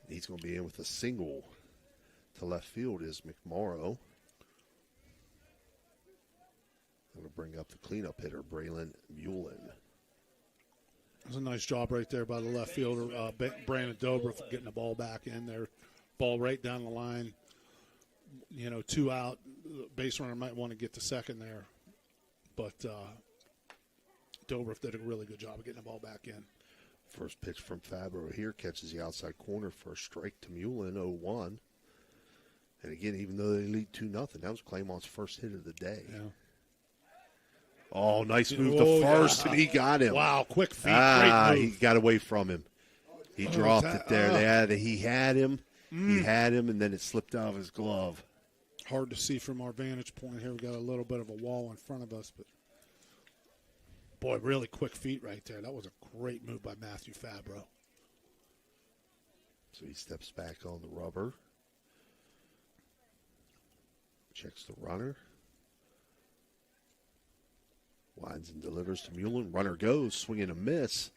B: He's going to be in with a single to left field is McMorrow. Going to bring up the cleanup hitter, Braylon Mullen.
E: That was a nice job right there by the left fielder, Brandon Dobroff, getting the ball back in there. Ball right down the line. 2 out. Base runner might want to get to second there. But Dobroff did a really good job of getting the ball back in.
B: First pitch from Fabro here catches the outside corner for a strike to Mullen, 0-1. And again, even though they lead 2-0, that was Claymont's first hit of the day.
E: Yeah.
B: Oh, nice move to first, and he got him.
E: Wow, quick feet, great move.
B: He got away from him. He dropped it there. He had him. He had him, and then it slipped out of his glove.
E: Hard to see from our vantage point here. We got a little bit of a wall in front of us, but boy, really quick feet right there. That was a great move by Matthew Fabro.
B: So he steps back on the rubber. Checks the runner. Winds and delivers to Mullen. Runner goes, swing and a miss.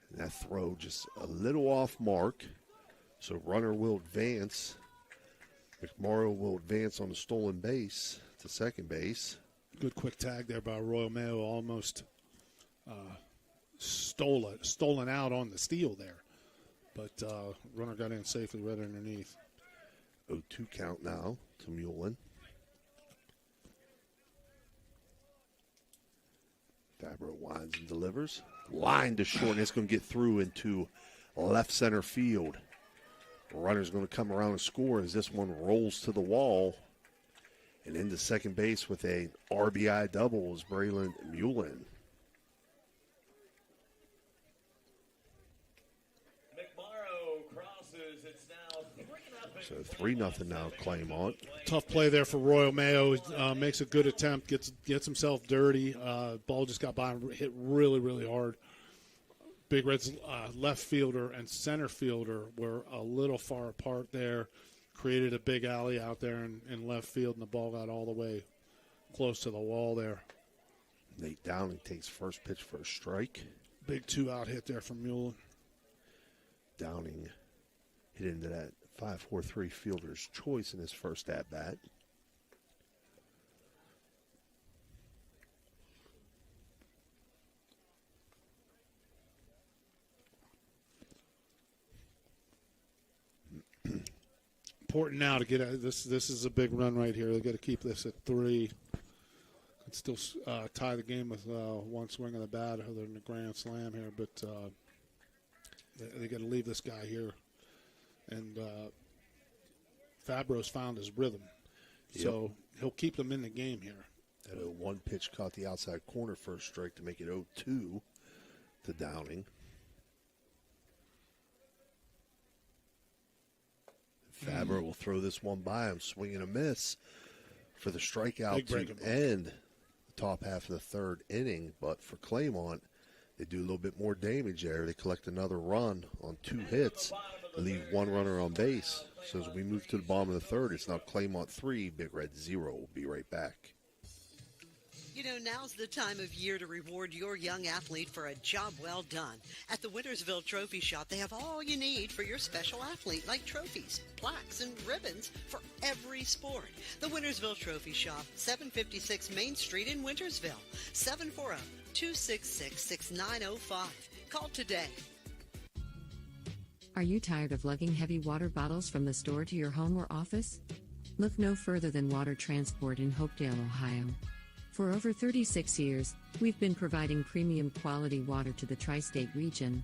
B: And that throw just a little off mark. So runner will advance. McMorrow will advance on the stolen base to second base.
E: Good quick tag there by Royal Mayo. Almost stolen out on the steal there. But runner got in safely right underneath.
B: 0-2 count now to Mullen. Fabro winds and delivers. Line to short, and it's going to get through into left center field. The runner's going to come around and score as this one rolls to the wall. And into second base with a RBI double is Braylon Mullen. So 3-0 now, Claymont.
E: Tough play there for Royal Mayo. Makes a good attempt, gets himself dirty. Ball just got by and hit really, really hard. Big Red's left fielder and center fielder were a little far apart there. Created a big alley out there in left field, and the ball got all the way close to the wall there.
B: Nate Downing takes first pitch for a strike.
E: Big 2-out hit there from Mullen.
B: Downing hit into that 5-4-3 fielder's choice in his first at-bat.
E: important now to get this. This is a big run right here. They got to keep this at 3. Could still tie the game with one swing of the bat other than the grand slam here, but they got to leave this guy here. And Fabro's found his rhythm, so he'll keep them in the game here.
B: That one pitch caught the outside corner for a strike to make it 0-2 to Downing. Fabro will throw this one by him, swing and a miss for the strikeout to end the top half of the third inning. But for Claymont, they do a little bit more damage there. They collect another run on 2 hits, leave 1 runner on base. So as we move to the bottom of the third, it's now Claymont 3, Big Red 0. We'll be right back.
C: You know, now's the time of year to reward your young athlete for a job well done. At the Wintersville Trophy Shop, they have all you need for your special athlete, like trophies, plaques, and ribbons for every sport. The Wintersville Trophy Shop, 756 Main Street in Wintersville, 740-266-6905. Call today.
A: Are you tired of lugging heavy water bottles from the store to your home or office? Look no further than Water Transport in Hopedale, Ohio. For over 36 years, we've been providing premium quality water to the tri-state region.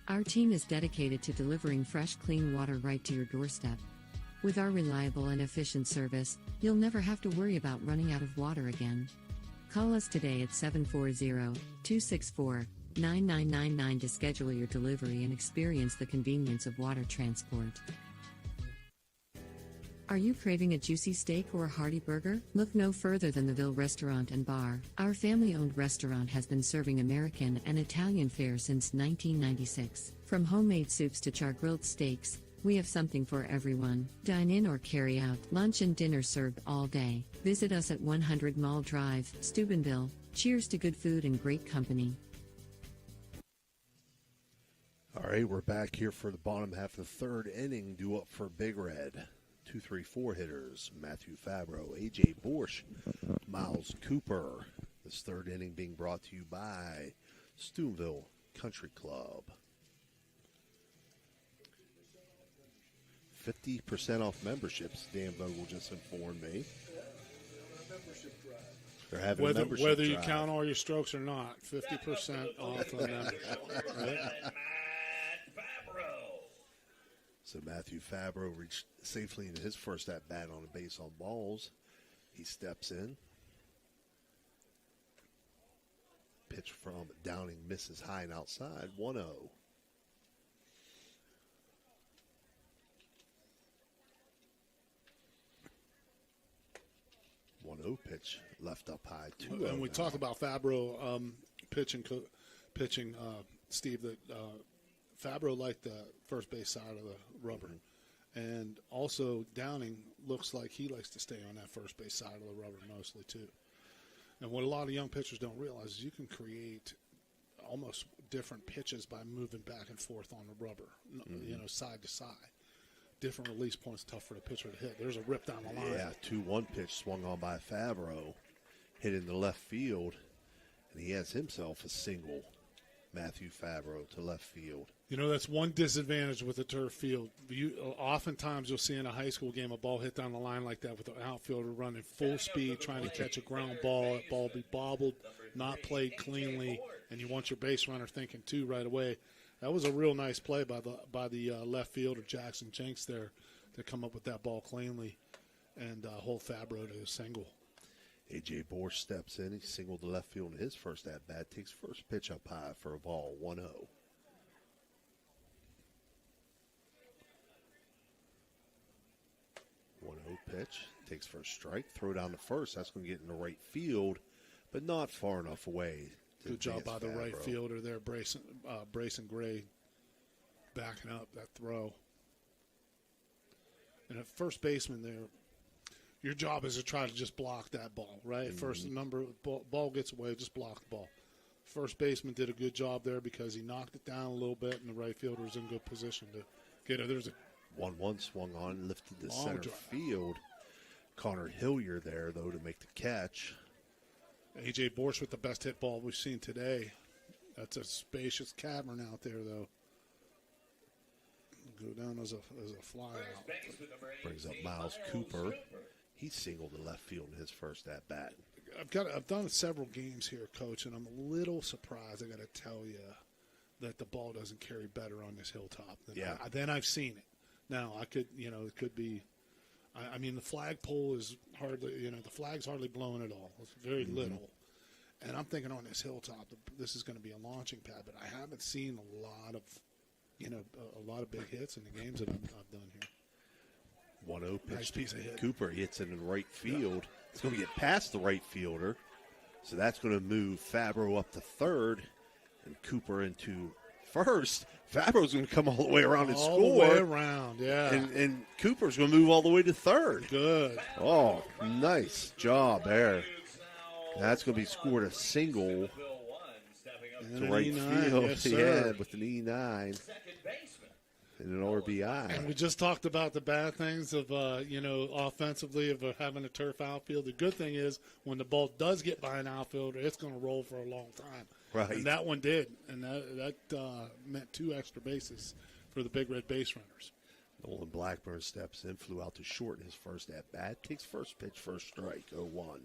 A: Our team is dedicated to delivering fresh, clean water right to your doorstep. With our reliable and efficient service, you'll never have to worry about running out of water again. Call us today at 740-264-9999 to schedule your delivery and experience the convenience of water transport. Are you craving a juicy steak or a hearty burger? Look no further than the Ville Restaurant and Bar. Our family-owned restaurant has been serving American and Italian fare since 1996. From homemade soups to char-grilled steaks, we have something for everyone. Dine in or carry out. Lunch and dinner served all day. Visit us at 100 Mall Drive, Steubenville. Cheers to good food and great company.
B: All right, we're back here for the bottom half of the third inning. Due up for Big Red. 2-3-4 hitters, Matthew Fabro, A.J. Borsch, Miles Cooper. This third inning being brought to you by Steubenville Country Club. 50% off memberships, Dan Vogel just informed me. They're having a membership
E: whether you
B: drive.
E: count all your strokes or not, 50% off on membership. Right?
B: So Matthew Fabro reached safely into his first at-bat on a base on balls. He steps in. Pitch from Downing misses high and outside, 1-0. 1-0 pitch left up high, 2-0.
E: And we talked about Fabro pitching, Steve, that Fabro liked the first base side of the rubber. Mm-hmm. And also Downing looks like he likes to stay on that first base side of the rubber mostly too. And what a lot of young pitchers don't realize is you can create almost different pitches by moving back and forth on the rubber, mm-hmm. Side to side. Different release points, tough for the pitcher to hit. There's a rip down the line.
B: Yeah, 2-1 pitch swung on by Fabro, hit in the left field, and he has himself a single. Matthew Fabro to left field.
E: That's one disadvantage with the turf field. Oftentimes you'll see in a high school game a ball hit down the line like that with the outfielder running full speed trying to catch a ground ball. That ball be bobbled, not played cleanly, and you want your base runner thinking too right away. That was a real nice play by the left fielder Jackson Jenks there to come up with that ball cleanly and hold Fabro to a single.
B: A.J. Borsch steps in. He singled the left field in his first at-bat. Takes first pitch up high for a ball, 1-0. 1-0 pitch. Takes first strike. Throw down to first. That's going to get in the right field, but not far enough away.
E: Good job by the right fielder there, Brayson Gray, backing up that throw. And at first baseman there, your job is to try to just block that ball, right? Mm-hmm. First number, ball gets away, just block the ball. First baseman did a good job there because he knocked it down a little bit, and the right fielder was in good position to get it. There's a
B: 1-1 swung on, lifted to center field. Connor Hillier there, though, to make the catch.
E: A.J. Borsch with the best hit ball we've seen today. That's a spacious cavern out there, though. Go down as a fly out.
B: Brings up Miles Cooper. He singled to left field in his first at bat.
E: I've done several games here, Coach, and I'm a little surprised. I got to tell you that the ball doesn't carry better on this hilltop than I've seen it. Now it could be. I mean, the flagpole is hardly, the flag's hardly blowing at all. It's very little. And I'm thinking on this hilltop, this is going to be a launching pad. But I haven't seen a lot of big hits in the games that I've done here.
B: 1-0 pitch.
E: Nice piece of hit.
B: Cooper hits it in right field. It's going to get past the right fielder. So that's going to move Fabro up to third and Cooper into first. Fabro's going to come all the way around and score.
E: All the way around, yeah.
B: And Cooper's going to move all the way to third.
E: Good.
B: Oh, nice job there. That's going to be scored a single to right field.
E: Yes,
B: yeah, with an E9 and an RBI.
E: And we just talked about the bad things of, offensively of having a turf outfield. The good thing is when the ball does get by an outfielder, it's going to roll for a long time.
B: Right.
E: And that one did. And that meant 2 extra bases for the Big Red base runners.
B: Nolan Blackburn steps in, flew out to short in his first at-bat. Takes first pitch, first strike, 0-1.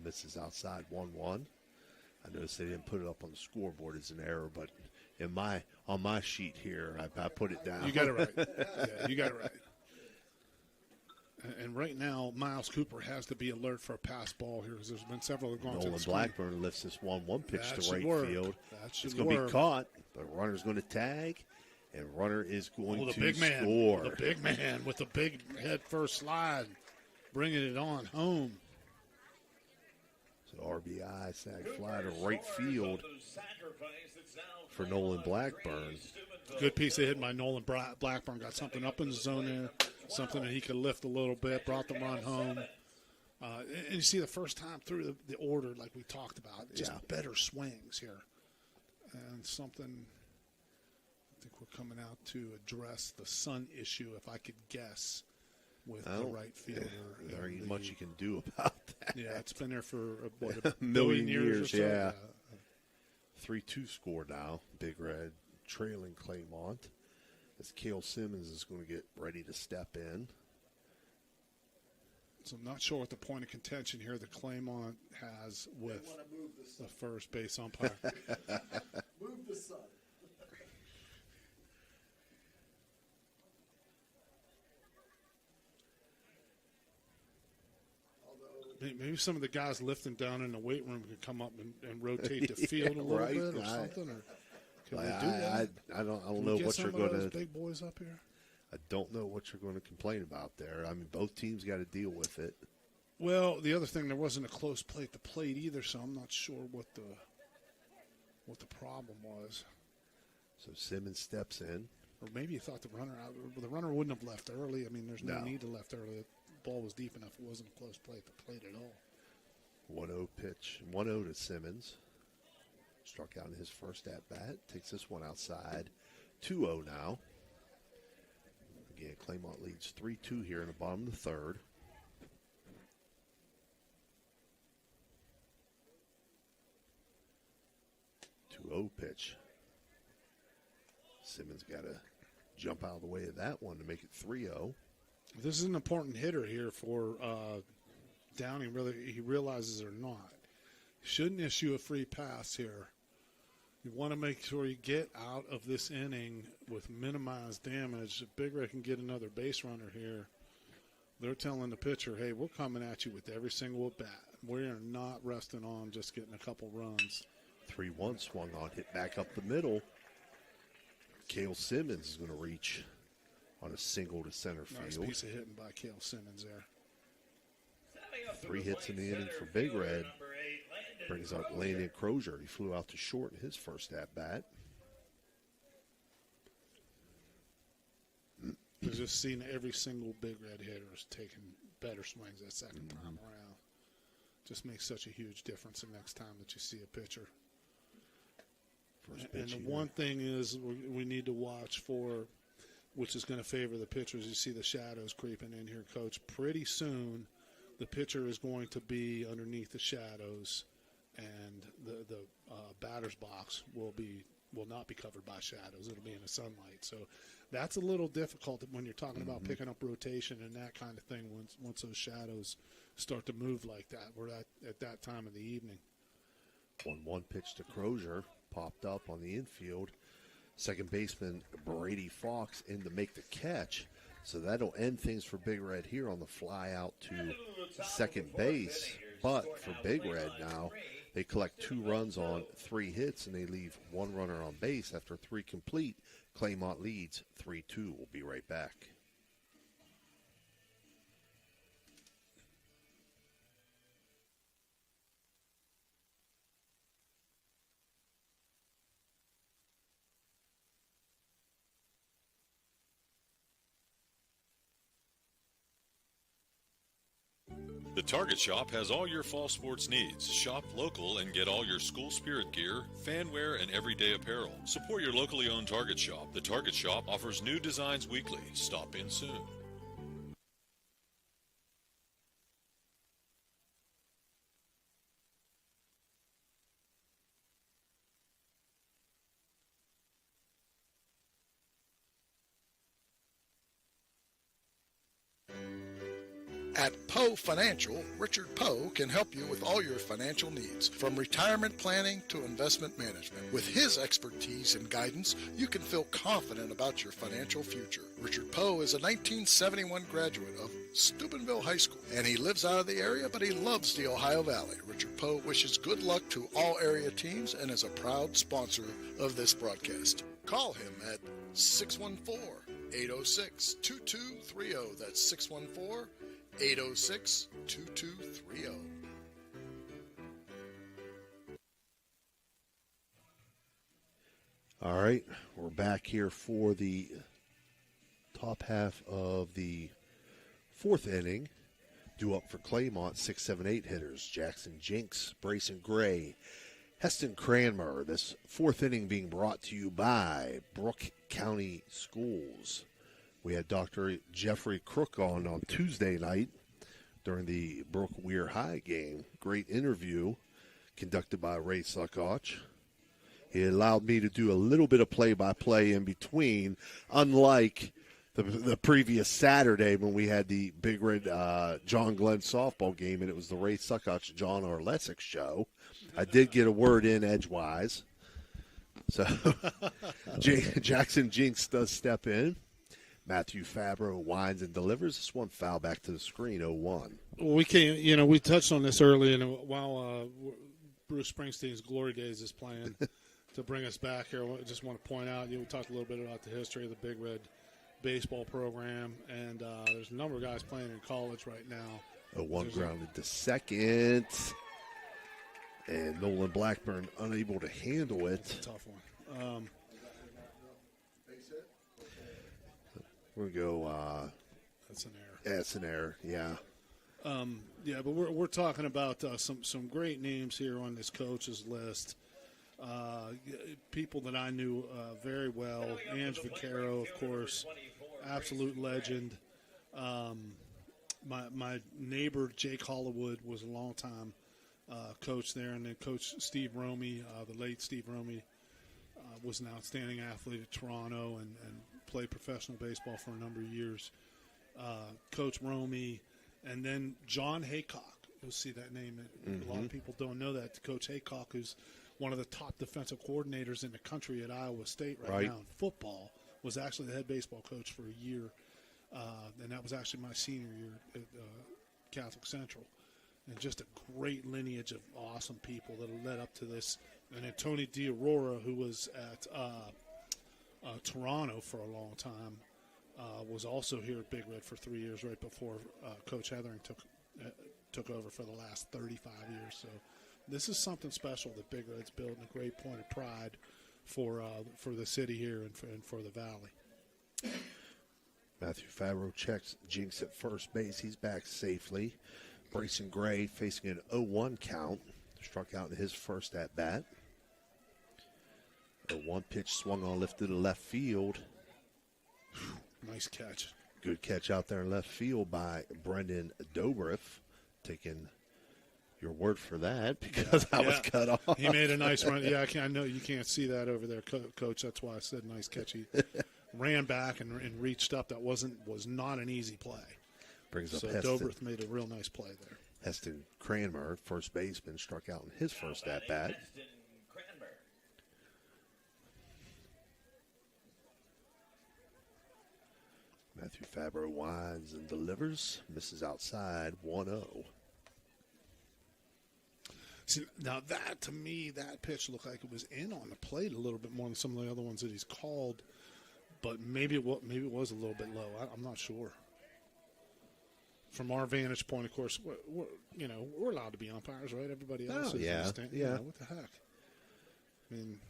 B: Misses outside 1-1. I noticed they didn't put it up on the scoreboard as an error, but on my sheet here, I put it down.
E: You got it right. Yeah, you got it right. And right now, Miles Cooper has to be alert for a pass ball here because there's been several that have gone to the screen.
B: Blackburn lifts this 1-1 pitch to right field. It's going to be caught, but runner's going to tag, and runner is going to score.
E: The big man with the big head first slide, bringing it on home.
B: So RBI, sag fly to right field for Nolan Blackburn.
E: Good piece of hit by Nolan Blackburn. Got something up in the zone there, something that he could lift a little bit, brought the run home. And you see the first time through the order, like we talked about, just better swings here. And something I think we're coming out to address the sun issue, if I could guess, with the right fielder.
B: There ain't much you can do about that.
E: Yeah, it's been there for a million years or so.
B: Yeah. 3-2 score now. Big Red trailing Claymont as Cale Simmons is going to get ready to step in.
E: So I'm not sure what the point of contention here that Claymont has with the first base umpire.
G: Move the sun.
E: Maybe some of the guys lifting down in the weight room can come up and rotate the field a little bit or something. Or can we do that?
B: I don't know what you're going to.
E: Big boys up here.
B: I don't know what you're going to complain about there. I mean, both teams got to deal with it.
E: Well, the other thing, there wasn't a close play at the plate either, so I'm not sure what the problem was.
B: So Simmons steps in.
E: Or maybe you thought the runner wouldn't have left early. I mean, there's no need to left early. The ball was deep enough. It wasn't a close play at the plate at all.
B: 1-0 pitch. 1-0 to Simmons. Struck out in his first at-bat. Takes this one outside. 2-0 now. Again, Claymont leads 3-2 here in the bottom of the third. 2-0 pitch. Simmons got to jump out of the way of that one to make it 3-0.
E: This is an important hitter here for Downing, whether he realizes it or not. Shouldn't issue a free pass here. You want to make sure you get out of this inning with minimized damage. If Big Red can get another base runner here, they're telling the pitcher, hey, we're coming at you with every single at-bat. We are not resting on just getting a couple runs.
B: 3-1 swung on, hit back up the middle. Cale Simmons is going to reach on a single to center field.
E: Nice piece of hitting by Cale Simmons there.
B: 3 hits in the inning for Big Red. Brings up Landon Crozier. He flew out to short in his first at-bat.
E: We've just seen every single Big Red hitter is taking better swings that second time around. Just makes such a huge difference the next time that you see a pitcher. And the one thing is we need to watch for, which is going to favor the pitchers. You see the shadows creeping in here, Coach. Pretty soon the pitcher is going to be underneath the shadows, and the batter's box will not be covered by shadows. It'll be in the sunlight. So that's a little difficult when you're talking about picking up rotation and that kind of thing once those shadows start to move like that. We're at that time of the evening.
B: 1-1 pitch to Crozier, popped up on the infield. Second baseman Brady Fox in to make the catch. So that'll end things for Big Red here on the fly out to second base. But for Big Red now, they collect 2 runs on 3 hits, and they leave 1 runner on base after 3 complete. Claymont leads 3-2. We'll be right back.
N: The Target Shop has all your fall sports needs. Shop local and get all your school spirit gear, fan wear, and everyday apparel. Support your locally owned Target Shop. The Target Shop offers new designs weekly. Stop in soon.
G: At Poe Financial, Richard Poe can help you with all your financial needs, from retirement planning to investment management. With his expertise and guidance, you can feel confident about your financial future. Richard Poe is a 1971 graduate of Steubenville High School, and he lives out of the area, but he loves the Ohio Valley. Richard Poe wishes good luck to all area teams and is a proud sponsor of this broadcast. Call him at 614-806-2230. That's 614-806-2230.
B: All right, we're back here for the top half of the 4th inning. Due up for Claymont, 6, 7, 8 hitters. Jackson Jinks, Brayson Gray, Heston Cranmer. This 4th inning being brought to you by Brooke County Schools. We had Dr. Jeffrey Crook on Tuesday night during the Brooke Weir High game. Great interview conducted by Ray Suckoch. He allowed me to do a little bit of play-by-play in between, unlike the previous Saturday when we had the Big Red John Glenn softball game, and it was the Ray Suckoch, John Orlesic show. I did get a word in edgewise. So Jackson Jinks does step in. Matthew Fabro winds and delivers. This one foul back to the screen, 0-1.
E: We can't, we touched on this early, and while Bruce Springsteen's Glory Days is playing, to bring us back here, I just want to point out, we talked a little bit about the history of the Big Red baseball program, and there's a number of guys playing in college right now.
B: 0-1 grounded to second, and Nolan Blackburn unable to handle it.
E: That's a tough one.
B: We're going to go.
E: That's an error.
B: That's an error, yeah.
E: Yeah, but we're talking about some great names here on this coach's list. People that I knew very well. Ange Vaccaro, of course, absolute legend. My neighbor, Jake Hollywood, was a long-time coach there. And then Coach Steve Romey, the late Steve Romey, was an outstanding athlete at Toronto and played professional baseball for a number of years. Coach Romey, and then John Haycock. You'll see that name. A lot of people don't know that. Coach Haycock is one of the top defensive coordinators in the country at Iowa State right now in football, was actually the head baseball coach for a year, and that was actually my senior year at Catholic Central. And just a great lineage of awesome people that have led up to this. And then Tony DiAurora, who was at Toronto for a long time, was also here at Big Red for 3 years right before Coach Heathering took over for the last 35 years. So this is something special that Big Red's built, and a great point of pride for the city here and for the Valley.
B: Matthew Fabro checks Jinks at first base. He's back safely. Brayson Gray facing an 0-1 count. Struck out in his first at-bat. A 1 pitch swung on, lifted to left field.
E: Nice catch.
B: Good catch out there in left field by Brendan Dobrif. taking your word for that because I was cut off.
E: He made a nice run. Yeah, I know you can't see that over there, Coach. That's why I said nice catch. He ran back and reached up. That was not an easy play.
B: Brings up
E: so
B: Heston.
E: Dobrith made a real nice play there.
B: Heston Cranmer, first baseman, struck out in his first at-bat. Matthew Fabro winds and delivers. Misses outside, 1-0.
E: See, now that, to me, that pitch looked like it was in on the plate a little bit more than some of the other ones that he's called. But maybe it was a little bit low. I'm not sure. From our vantage point, of course, we're allowed to be umpires, right? Everybody else is.
B: Yeah.
E: What the heck? I mean,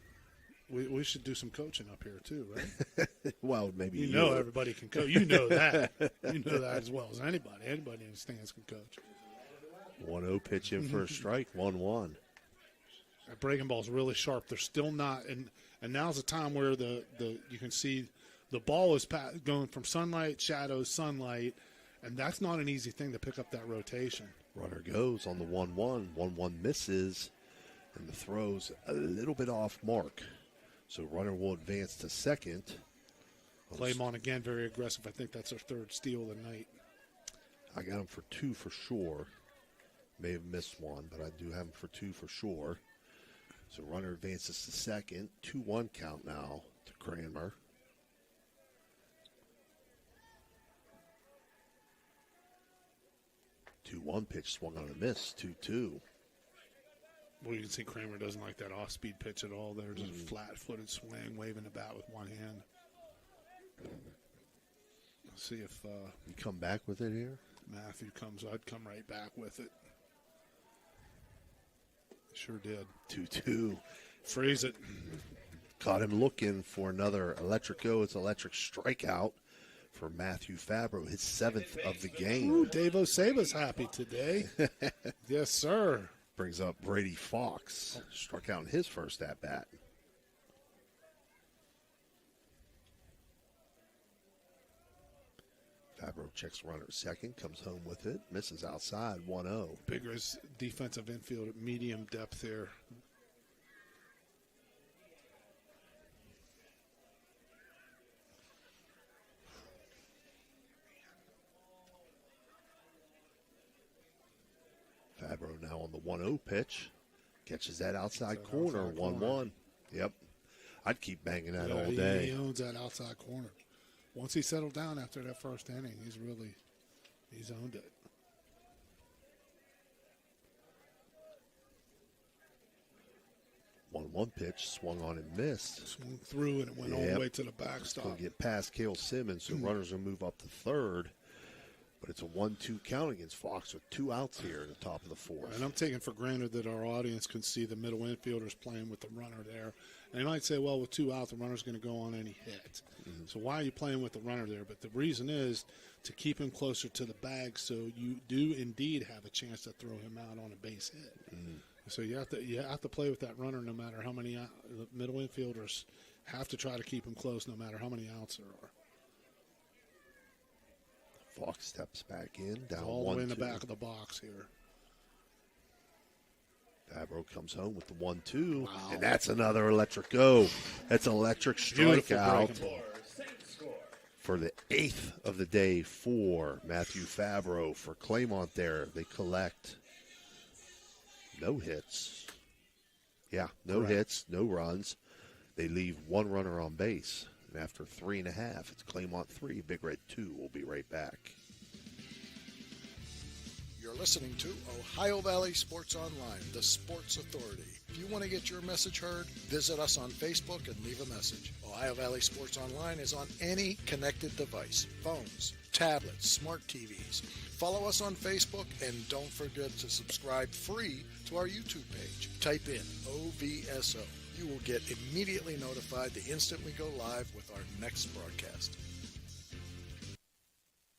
E: we should do some coaching up here too, right?
B: Well, maybe
E: everybody can coach. You know that. You know that as well as anybody. Anybody in the stands can coach.
B: 1-0 pitch in for a strike. 1-1.
E: That breaking ball is really sharp. They're still not, and now's the time where the you can see the ball is going from sunlight, shadows, sunlight, and that's not an easy thing to pick up that rotation.
B: Runner goes on the 1-1. 1-1 misses, and the throw's a little bit off mark. So runner will advance to second.
E: Claymont again, very aggressive. I think that's our third steal of the night.
B: I got him for 2 for sure. May have missed one, but I do have him for 2 for sure. So runner advances to second. 2-1 count now to Cranmer. One pitch swung on a miss. 2-2.
E: Well, you can see Cranmer doesn't like that off-speed pitch at all. There's a flat-footed swing, waving the bat with one hand. Let's see if
B: you come back with it here.
E: Matthew comes. I'd come right back with it. Sure did.
B: 2-2.
E: Freeze it.
B: Caught him looking for another electric go. It's electric strikeout for Matthew Fabro, his 7th of the game.
E: Ooh, Dave Oseba's happy today. Yes, sir.
B: Brings up Brady Fox. Struck out in his first at-bat. Fabro checks runner at second, comes home with it, misses outside, 1-0.
E: Bigger's defensive infield at medium depth there.
B: Fabro now on the 1-0 pitch. Catches that outside corner, 1-1. Yep. I'd keep banging that all day.
E: He owns that outside corner. Once he settled down after that first inning, he's owned it.
B: 1-1 pitch, swung on and missed.
E: Swung through and it went all the way to the backstop.
B: Going to get past Cale Simmons, so runners will move up to third. But it's a 1-2 count against Fox with 2 outs here in the top of the 4th.
E: And I'm taking for granted that our audience can see the middle infielders playing with the runner there. And they might say, well, with 2 out, the runner's going to go on any hit. Mm-hmm. So why are you playing with the runner there? But the reason is to keep him closer to the bag so you do indeed have a chance to throw him out on a base hit. Mm-hmm. So you have to play with that runner no matter how many the middle infielders have to try to keep him close no matter how many outs there are.
B: Fox steps back in, down 1-2.
E: All the way in the back of the box here.
B: Fabro comes home with the 1-2, and that's another electric go. That's electric strikeout for the 8th of the day for Matthew Fabro. For Claymont there, they collect no hits. Yeah, no hits, no runs. They leave 1 runner on base. And after 3.5, it's Claymont 3, Big Red 2. We'll be right back.
G: You're listening to Ohio Valley Sports Online, the sports authority. If you want to get your message heard, visit us on Facebook and leave a message. Ohio Valley Sports Online is on any connected device, phones, tablets, smart TVs. Follow us on Facebook and don't forget to subscribe free to our YouTube page. Type in OVSO. You will get immediately notified the instant we go live with our next broadcast.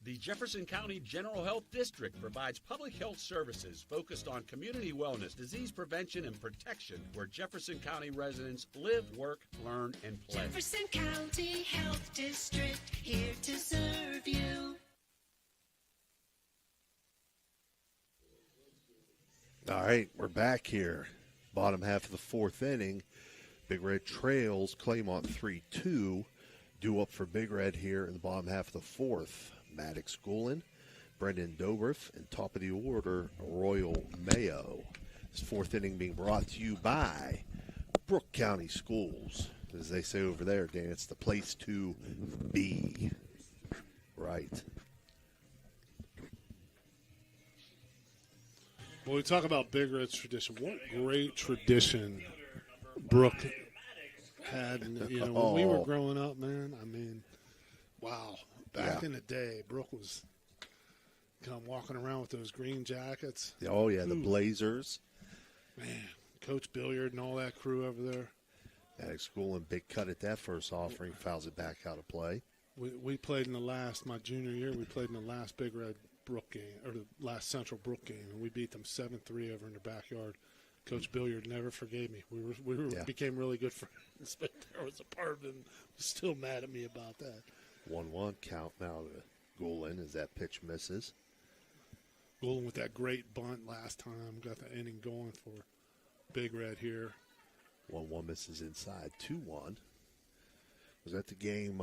L: The Jefferson County General Health District provides public health services focused on community wellness, disease prevention, and protection where Jefferson County residents live, work, learn, and play.
O: Jefferson County Health District, here to serve you.
B: All right, we're back here. Bottom half of the fourth inning. Big Red trails Claymont 3-2. Due up for Big Red here in the bottom half of the fourth. Maddox Goulin, Brendan Dobrif, and top of the order, Royal Mayo. This fourth inning being brought to you by Brooke County Schools. As they say over there, Dan, it's the place to be. Right.
E: When we talk about Big Red's tradition, what great tradition Brooke had. When we were growing up, man, I mean, wow. Back in the day, Brooke was kind of walking around with those green jackets.
B: Oh, yeah, the Blazers.
E: Man, Coach Billiard and all that crew over there.
B: Maddox Goulin, big cut at that first offering, fouls it back out of play.
E: We played in my junior year, we played in the last Big Red Brook game, or the last Central Brook game, and we beat them 7-3 over in their backyard. Coach Billiard never forgave me. We became really good friends, but there was a part of him was still mad at me about that.
B: 1-1 count now to Goulin as that pitch misses.
E: Goulin with that great bunt last time, got the inning going for Big Red here.
B: 1-1 misses inside. 2-1. Was that the game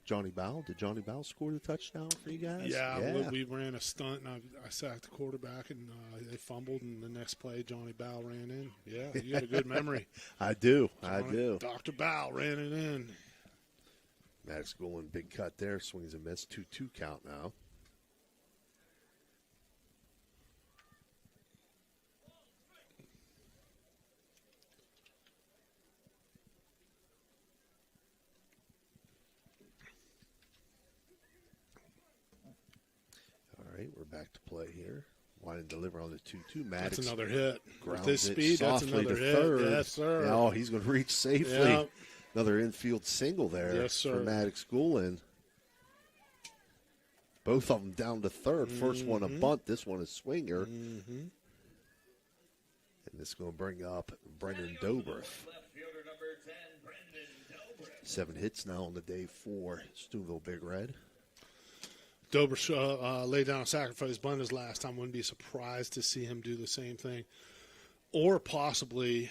B: Johnny Bowell? Did Johnny Bowell score the touchdown for you guys?
E: Yeah. We ran a stunt, and I sacked the quarterback, and they fumbled, and the next play, Johnny Bowell ran in. Yeah, you got a good memory.
B: I do.
E: Dr. Bowell ran it in.
B: Maddox Goulin, big cut there. Swings and miss. 2-2 count now. All right, we're back to play here. Wide and deliver on the 2-2. Maddox.
E: That's another hit. With
B: His
E: speed, that's another hit.
B: Third.
E: Yes, sir.
B: Now he's going to reach safely.
E: Yep.
B: Another infield single there
E: yes, sir.
B: for Maddox Goulin. Both of them down to third. First one a bunt. This one a swinger. And this is going to bring up Brendan Dobrif. 7 hits now on the day for Steubenville Big Red.
E: Dobrif laid down a sacrifice bunt his last time. Wouldn't be surprised to see him do the same thing. Or possibly,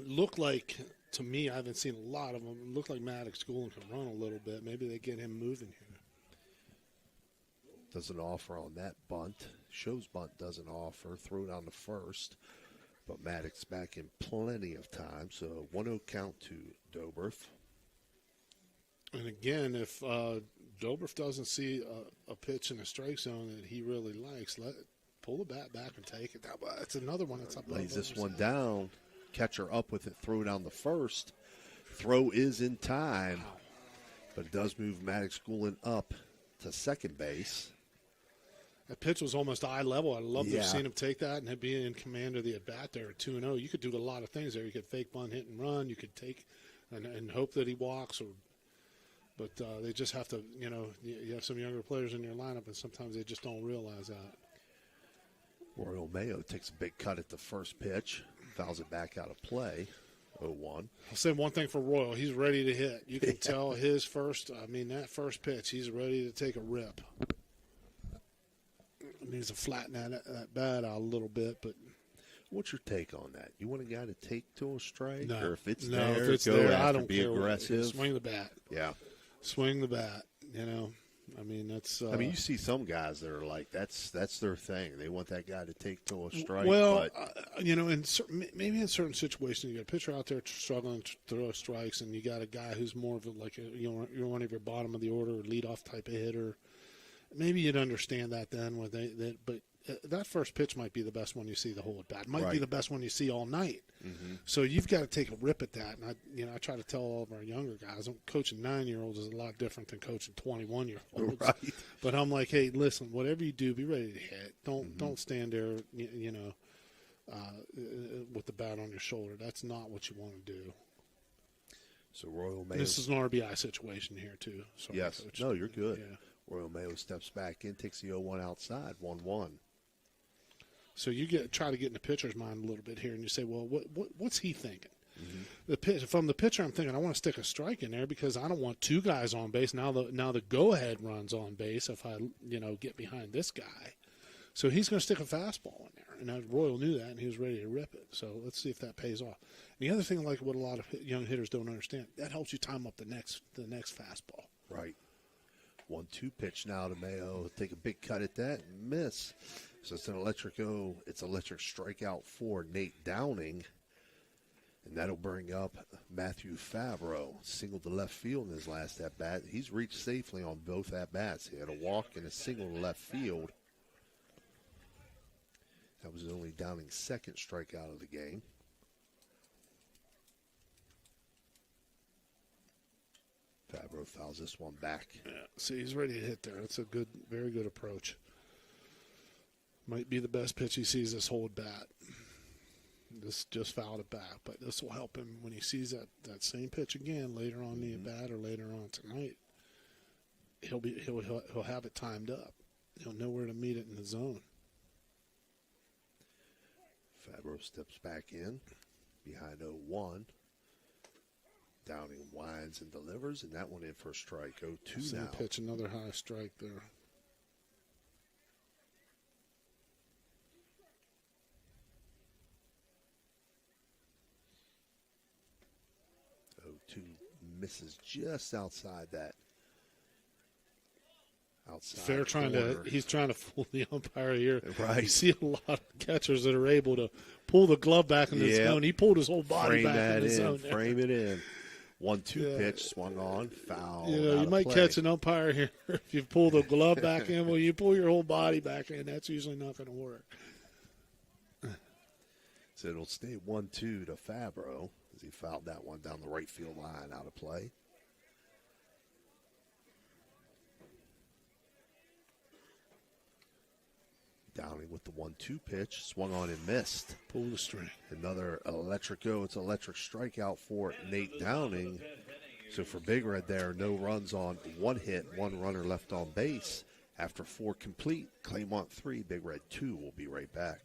E: look like, to me, I haven't seen a lot of them. It looked like Maddox Goulin can run a little bit. Maybe they get him moving here.
B: Doesn't offer on that bunt. Shows bunt doesn't offer. Throw it on the first. But Maddox back in plenty of time. So 1-0 count to Dobrif.
E: And again, if Dobrif doesn't see a pitch in a strike zone that he really likes, pull the bat back and take it. That's another one that's up.
B: Lays this one down. Catcher up with it. Throw it on the first. Throw is in time.
E: Wow.
B: But it does move Maddox Goulin up to second base.
E: That pitch was almost eye level. I'd love to have
B: Yeah.
E: seen him take that and be in command of the at-bat there at 2-0. You could do a lot of things there. You could fake bunt, hit, and run. You could take and hope that he walks. But they just have to, you have some younger players in your lineup, and sometimes they just don't realize that.
B: Royal Mayo takes a big cut at the first pitch. Fouls it back out of play. 0-1.
E: I'll say one thing for Royal. He's ready to hit. You can tell that first pitch, he's ready to take a rip. Needs to flatten that bat out a little bit, but
B: what's your take on that? You want a guy to take to a strike,
E: no,
B: or if it's
E: no,
B: there,
E: if it's
B: go
E: there,
B: after,
E: I don't
B: be
E: care.
B: aggressive,
E: Swing the bat.
B: Yeah,
E: swing the bat. I mean that's.
B: you see some guys that are like that's their thing. They want that guy to take to a strike.
E: Well,
B: but,
E: maybe in certain situations, you got a pitcher out there struggling to throw strikes, and you got a guy who's more of you're one of your bottom of the order or leadoff type of hitter. Maybe you'd understand that then, but that first pitch might be the best one you see the whole at bat. Might be the best one you see all night.
B: Mm-hmm.
E: So you've got to take a rip at that. And I try to tell all of our younger guys, coaching 9-year-olds is a lot different than coaching 21-year-olds.
B: Right.
E: But I'm like, hey, listen, whatever you do, be ready to hit. Don't stand there, with the bat on your shoulder. That's not what you want to do.
B: So Royal Mayo.
E: This is an RBI situation here too. Sorry,
B: yes.
E: Coach.
B: No, you're good.
E: Yeah.
B: Royal Mayo steps back in, takes the 0-1 outside, 1-1.
E: So you try to get in the pitcher's mind a little bit here, and you say, well, what's he thinking?
B: Mm-hmm.
E: From the pitcher, I'm thinking I want to stick a strike in there because I don't want two guys on base. Now the go ahead runs on base if I get behind this guy. So he's going to stick a fastball in there. And Royal knew that, and he was ready to rip it. So let's see if that pays off. And the other thing, like what a lot of young hitters don't understand, that helps you time up the next fastball.
B: Right. 1-2 pitch now to Mayo. Take a big cut at that and miss. So it's an electric strikeout for Nate Downing. And that'll bring up Matthew Favreau. Single to left field in his last at-bat. He's reached safely on both at-bats. He had a walk and a single to left field. That was only Downing's second strikeout of the game. Favreau fouls this one back.
E: Yeah, see, he's ready to hit there. That's a good, very good approach. Might be the best pitch he sees this whole at-bat. This just fouled it back, but this will help him when he sees that same pitch again later on the at-bat or later on tonight. He'll have it timed up. He'll know where to meet it in the zone.
B: Favreau steps back in behind 0-1. Downing winds and delivers, and that one in for a strike. 0-2
E: Same
B: now.
E: Pitch, another high strike there.
B: Misses just outside that.
E: He's trying to fool the umpire here.
B: Right.
E: You see a lot of catchers that are able to pull the glove back in the zone. He pulled his whole body back in the zone.
B: Frame it in. 1-2 pitch, swung on, foul.
E: You might catch an umpire here if you pull the glove back in. Well, you pull your whole body back in. That's usually not going to work.
B: So it'll stay 1-2 to Favreau as he fouled that one down the right field line out of play. Downing with the 1-2 pitch, swung on and missed.
E: Pull the string.
B: Another electric strikeout for Nate Downing. So for Big Red there, no runs on one hit, one runner left on base. After 4 complete, Claymont 3, Big Red 2. We'll be right back.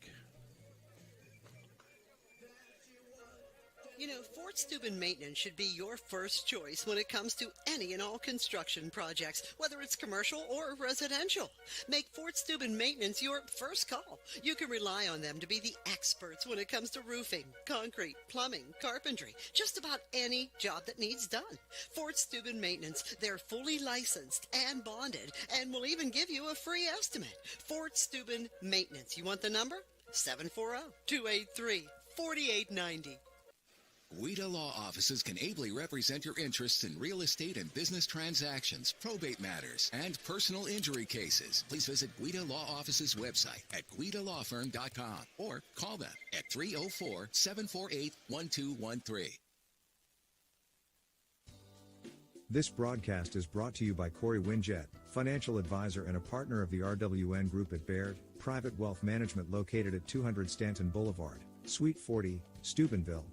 C: You know, Fort Steuben Maintenance should be your first choice when it comes to any and all construction projects, whether it's commercial or residential. Make Fort Steuben Maintenance your first call. You can rely on them to be the experts when it comes to roofing, concrete, plumbing, carpentry, just about any job that needs done. Fort Steuben Maintenance, they're fully licensed and bonded and will even give you a free estimate. Fort Steuben Maintenance. You want the number? 740-283-4890.
P: Guida Law Offices can ably represent your interests in real estate and business transactions, probate matters, and personal injury cases. Please visit Guida Law Office's website at guidalawfirm.com or call them at 304-748-1213.
Q: This broadcast is brought to you by Corey Winjet, financial advisor and a partner of the RWN Group at Baird, Private Wealth Management located at 200 Stanton Boulevard, Suite 40, Steubenville.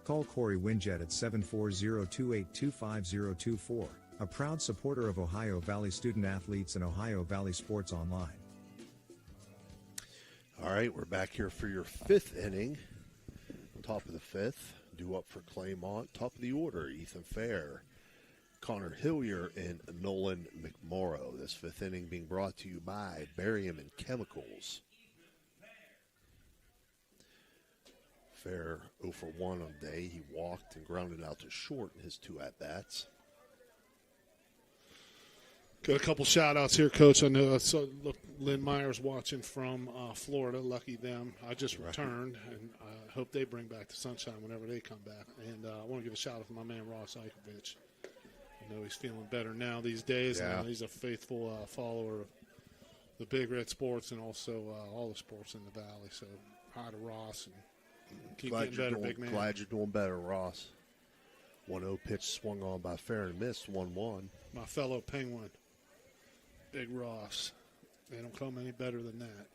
Q: Call Corey Winjet at 740-282-5024, a proud supporter of Ohio Valley student athletes and Ohio Valley Sports Online.
B: All right, we're back here for your 5th inning. Top of the 5th, due up for Claymont. Top of the order, Ethan Fair, Connor Hillier, and Nolan McMorrow. This 5th inning being brought to you by Barium and Chemicals. Fair 0 for 1 on the day. He walked and grounded out to short in his 2 at-bats.
E: Got a couple shout-outs here, Coach. I know look, Lynn Myers watching from Florida. Lucky them. I just returned, and I hope they bring back the sunshine whenever they come back. And I want to give a shout-out to my man, Ross Eikovich. I know he's feeling better now these days.
B: Yeah.
E: And he's a faithful follower of the Big Red sports and also all the sports in the Valley. So hi to Ross, and keep getting better, big man.
B: Glad you're doing better, Ross. 1-0 pitch swung on by Fair and missed. 1-1.
E: My fellow Penguin, Big Ross. They don't come any better than that.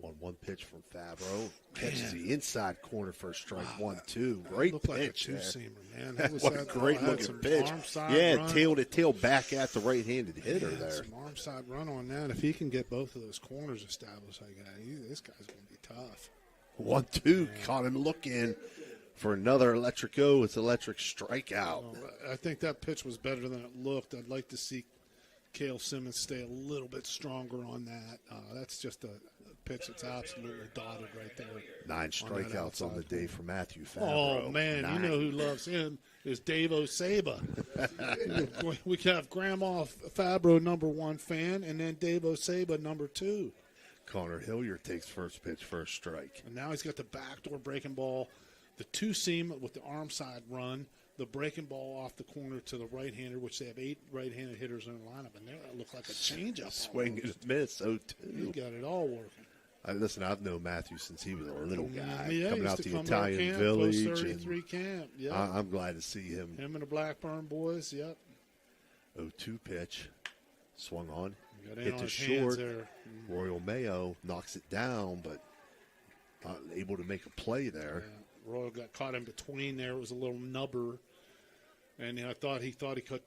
B: 1-1 pitch from Favreau. Catches the inside corner for a strike. 1-2. Great
E: looked
B: pitch.
E: Like a two-seamer, man.
B: What a great looking pitch. Yeah, tail back at the right-handed hitter there.
E: Some arm side run on that. If he can get both of those corners established, this guy's going to be tough.
B: 1-2. Caught him looking for another electric O. It's electric strikeout.
E: I think that pitch was better than it looked. I'd like to see Cale Simmons stay a little bit stronger on that. That's just a pitch that's absolutely dotted right there.
B: 9 strikeouts on the day for Matthew Fabro.
E: Oh, man,
B: 9.
E: You know who loves him is Dave Osaba. We can have Grandma Fabro, number 1 fan, and then Dave Osaba, number 2.
B: Connor Hilliard takes first pitch, first strike.
E: And now he's got the backdoor breaking ball, the 2-seam with the arm side run, the breaking ball off the corner to the right-hander, which they have 8 right-handed hitters in the lineup, and that look like a changeup.
B: Swing and miss, 0-2.
E: He got it all working.
B: Listen, I've known Matthew since he was a little guy,
E: Yeah,
B: coming out
E: to
B: the
E: come
B: Italian
E: camp,
B: Village.
E: Post 33 camp. Yep.
B: I'm glad to see him.
E: Him and the Blackburn boys, yep.
B: 0-2 pitch, swung on,
E: Got
B: hit
E: on
B: to
E: his hands
B: short.
E: there.
B: Royal Mayo knocks it down, but not able to make a play there.
E: Yeah. Royal got caught in between there. It was a little nubber. And I thought he could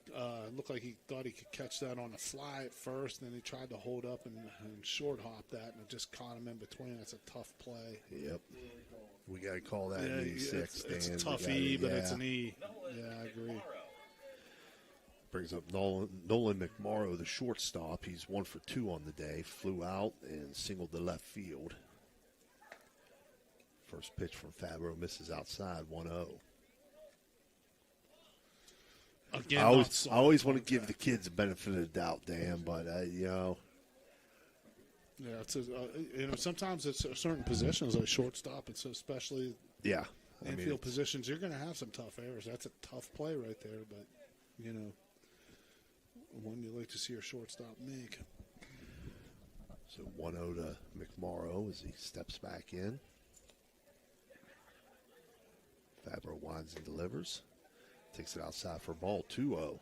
E: looked like he thought he could catch that on the fly at first, and then he tried to hold up and short hop that, and it just caught him in between. That's a tough play.
B: Yep. We got to call that an E6.
E: It's a
B: Dan.
E: tough E, but it's an E. Yeah, I agree.
B: Brings up Nolan McMorrow, the shortstop. He's 1 for 2 on the day. Flew out and singled to left field. First pitch from Fabro misses outside, 1-0.
E: Again,
B: I always want to give the kids the benefit of the doubt, Dan, but
E: Yeah, it's sometimes it's certain positions like shortstop. It's especially infield positions. You're going to have some tough errors. That's a tough play right there, but one you like to see your shortstop make.
B: So 1-0 to McMorrow as he steps back in. Fabro winds and delivers. Takes it outside for a ball, 2-0.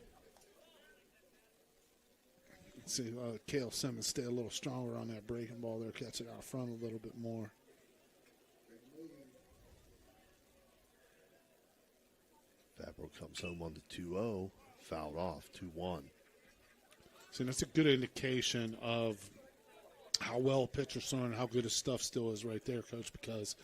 E: See, Cale Simmons stay a little stronger on that breaking ball there, catch it out front a little bit more.
B: Fabro comes home on the 2-0, fouled off, 2-1.
E: See, that's a good indication of how well a pitcher's throwing and how good his stuff still is right there, Coach, because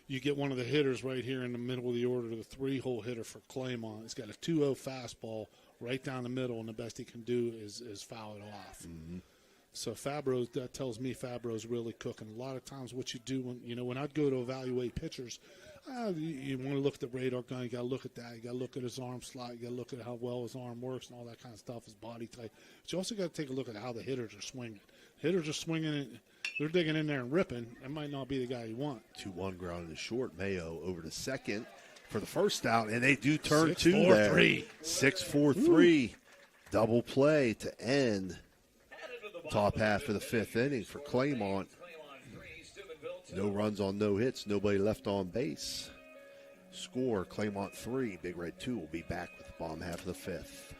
E: you get one of the hitters right here in the middle of the order, the 3-hole hitter for Claymont. He's got a 2-0 fastball right down the middle, and the best he can do is foul it off.
B: Mm-hmm.
E: So that tells me Fabro's really cooking. A lot of times what you do when I'd go to evaluate pitchers, you want to look at the radar gun. You got to look at that. You got to look at his arm slot. You got to look at how well his arm works and all that kind of stuff, his body type. But you also got to take a look at how the hitters are swinging. Hitters are swinging it. They're digging in there and ripping. That might not be the guy you want.
B: 2-1 ground to short. Mayo over to second for the first out, and they do turn
E: 6-4-3.
B: 2 there. 6-4-3. Double play to end top half of the 5th inning for Claymont. No runs on no hits. Nobody left on base. Score, Claymont 3. Big Red 2 will be back with the bottom half of the 5th.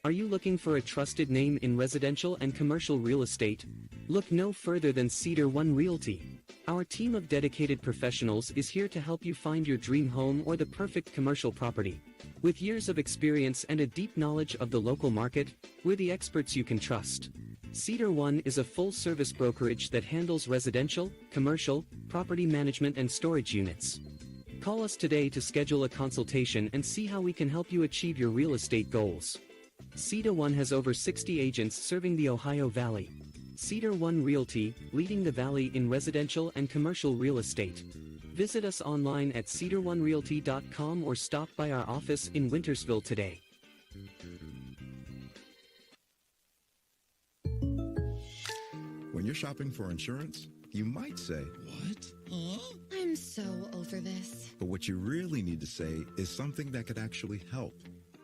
R: Are you looking for a trusted name in residential and commercial real estate? Look no further than Cedar One Realty. Our team of dedicated professionals is here to help you find your dream home or the perfect commercial property. With years of experience and a deep knowledge of the local market, we're the experts you can trust. Cedar One is a full-service brokerage that handles residential, commercial, property management and storage units. Call us today to schedule a consultation and see how we can help you achieve your real estate goals. Cedar One has over 60 agents serving the Ohio Valley. Cedar One Realty, leading the valley in residential and commercial real estate. Visit us online at cedaronerealty.com or stop by our office in Wintersville today.
S: When you're shopping for insurance, you might say, "What?
T: Huh? I'm so over this.
S: But what you really need to say is something that could actually help.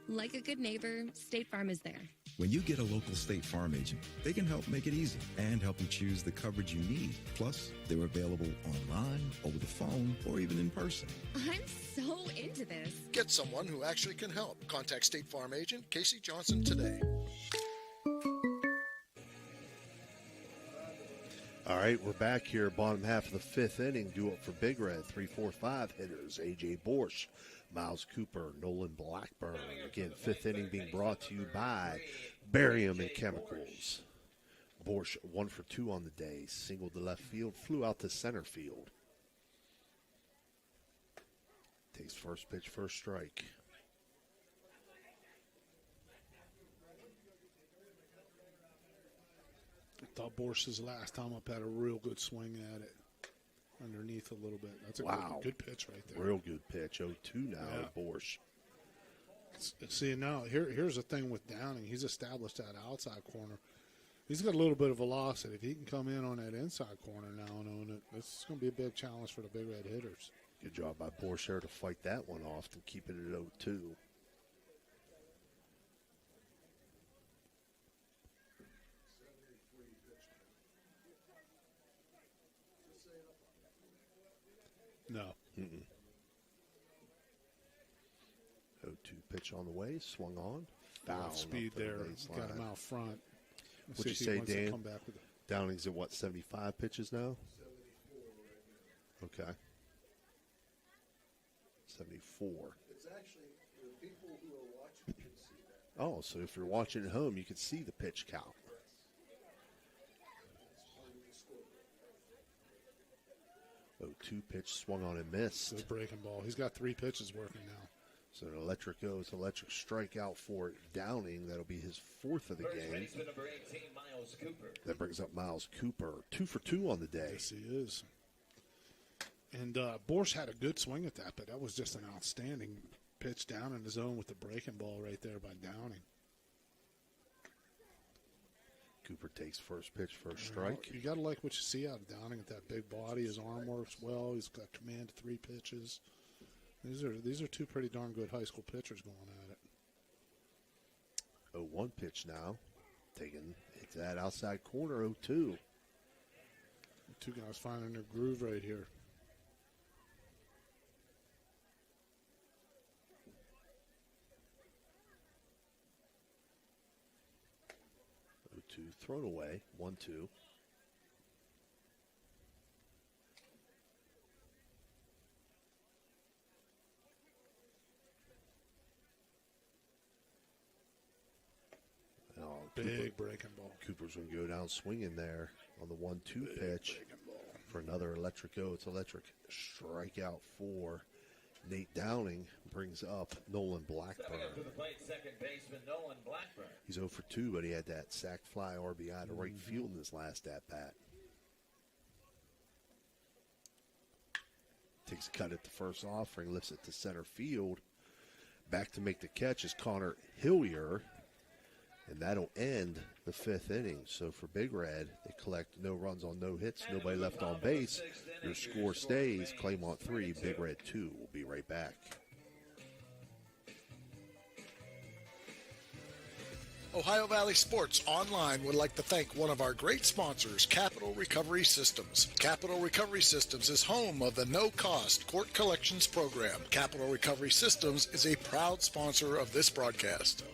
T: Like a good neighbor, State Farm is there.
S: When you get a local State Farm agent, they can help make it easy and help you choose the coverage you need. Plus, they're available online, over the phone, or even in person.
T: I'm so into this.
G: Get someone who actually can help. Contact State Farm agent Casey Johnson today.
B: All right, we're back here, bottom half of the 5th inning. Due up for Big Red, 3-4-5 hitters. A.J. Borsch, Miles Cooper, Nolan Blackburn. Again, 5th inning being brought to you by Barium and Chemicals. Borsch 1 for 2 on the day. Single to left field, flew out to center field. Takes first pitch, first strike.
E: I thought Borsch's last time up had a real good swing at it. Underneath a little bit. That's a good pitch right there.
B: Real good pitch. 0-2 now with Borsch.
E: See, now, here's the thing with Downing. He's established that outside corner. He's got a little bit of velocity. If he can come in on that inside corner now and own it, it's going to be a big challenge for the Big Red hitters.
B: Good job by Borsch there to fight that one off and keep it at 0-2.
E: No.
B: 0-2 pitch on the way, swung on. Foul.
E: Speed there. Got him out front.
B: What'd you say, Dan? Downing's at what, 75 pitches now? 74 right now. Okay. 74.
G: It's actually, the people who are watching can see that.
B: Oh, so if you're watching at home, you can see the pitch count. 0-2 pitch, swung on and missed.
E: Good breaking ball. He's got 3 pitches working now.
B: So an electric goes, electric strikeout for Downing. That'll be his 4th of the game.
M: Number 18, Miles Cooper.
B: That brings up Miles Cooper. 2 for 2 on the day.
E: Yes, he is. And Borsch had a good swing at that, but that was just an outstanding pitch down in the zone with the breaking ball right there by Downing.
B: Cooper takes first pitch, first strike.
E: You got to like what you see out of Downing with that big body. His arm works well. He's got command of 3 pitches. These are 2 pretty darn good high school pitchers going at it.
B: 0-1 pitch now. Taking it to that outside corner, 0-2. The
E: 2 guys finding their groove right here.
B: 0-2 thrown away, 1-2.
E: Big breaking ball.
B: Cooper's going to go down swinging there on the 1-2 pitch for another electric go. It's electric strikeout for Nate Downing. Brings up Nolan Blackburn.
M: To the plate, second baseman Nolan Blackburn.
B: He's 0 for 2, but he had that sac fly RBI to right field in his last at-bat. Takes a cut at the first offering, lifts it to center field. Back to make the catch is Connor Hillier. And that'll end the 5th inning. So for Big Red, they collect no runs on no hits, nobody left on base. Your score stays Claymont 3, Big Red 2. We'll be right back.
G: Ohio Valley Sports Online would like to thank one of our great sponsors, Capital Recovery Systems. Capital Recovery Systems is home of the no-cost court collections program. Capital Recovery Systems is a proud sponsor of this broadcast.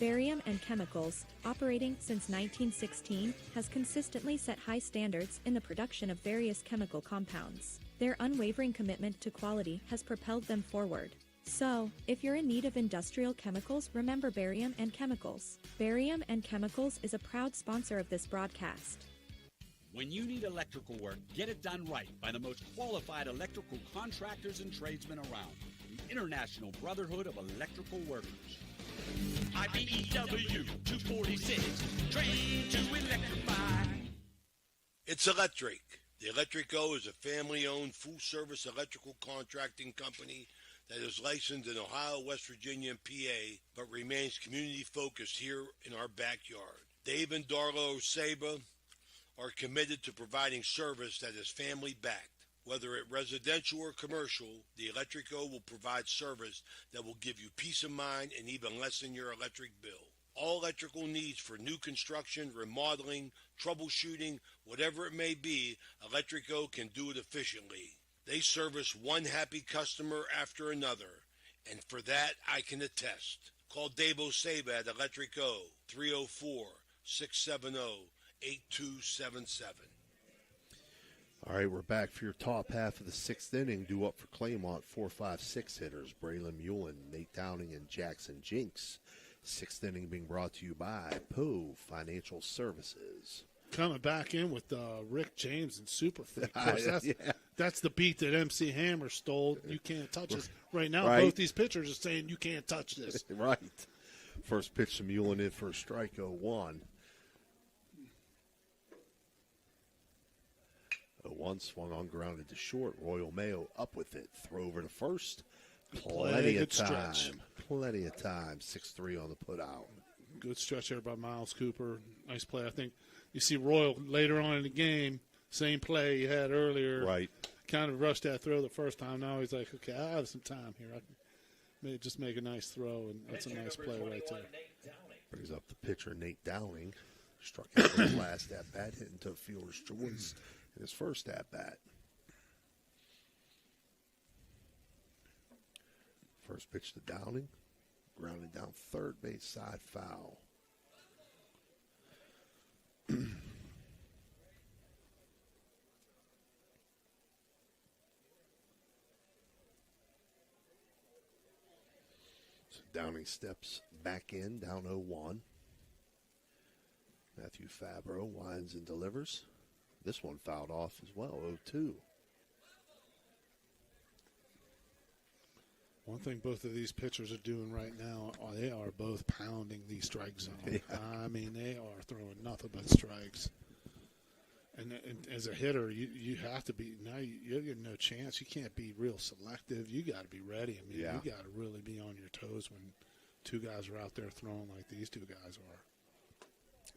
K: Barium and Chemicals, operating since 1916, has consistently set high standards in the production of various chemical compounds. Their unwavering commitment to quality has propelled them forward. So, if you're in need of industrial chemicals, remember Barium and Chemicals. Barium and Chemicals is a proud sponsor of this broadcast.
L: When you need electrical work, get it done right by the most qualified electrical contractors and tradesmen around. The International Brotherhood of Electrical Workers. IBEW 246, trained to electrify.
F: It's electric. The Electric O is a family-owned, full-service electrical contracting company that is licensed in Ohio, West Virginia, and PA, but remains community-focused here in our backyard. Dave and Darla Oseba are committed to providing service that is family-backed. Whether it residential or commercial, the Electric O will provide service that will give you peace of mind and even lessen your electric bill. All electrical needs for new construction, remodeling, troubleshooting, whatever it may be, Electric O can do it efficiently. They service one happy customer after another, and for that I can attest. Call Dave Oseba at Electric O, 304-670-8277.
B: All right, we're back for your top half of the 6th inning. Due up for Claymont, 4, 5, 6 hitters. Braylon Mullen, Nate Downing, and Jackson Jinks Sixth inning being brought to you by Poe Financial Services.
E: Coming back in with Rick James and Superfleet. Of course, that's the beat that MC Hammer stole. You can't touch this. Right now, both these pitchers are saying you can't touch this.
B: Right. First pitch to Mullen in for a strike, 0-1. 0-1 swung on, grounded to short. Royal Mayo up with it. Throw over to first. Plenty of time.
E: Stretch.
B: Plenty of time. 6-3 on the put out.
E: Good stretch there by Miles Cooper. Nice play. I think you see Royal later on in the game, same play he had earlier.
B: Right.
E: Kind of rushed that throw the first time. Now he's like, okay, I have some time here. I can just make a nice throw, and that's a nice play right there.
B: Brings up the pitcher, Nate Downing. Struck out his last at-bat, hitting to fielder's choice in his first at-bat. First pitch to Downing. Grounded down third base side, foul. So Downing steps back in, down 0-1. Matthew Fabro winds and delivers. This one fouled off as well, 0-2.
E: One thing both of these pitchers are doing right now, they are both pounding the strike zone. Yeah. I mean, they are throwing nothing but strikes. And as a hitter, you have to be, now you're getting no chance. You can't be real selective. You got to be ready. I mean, you got to really be on your toes when two guys are out there throwing like these two guys are.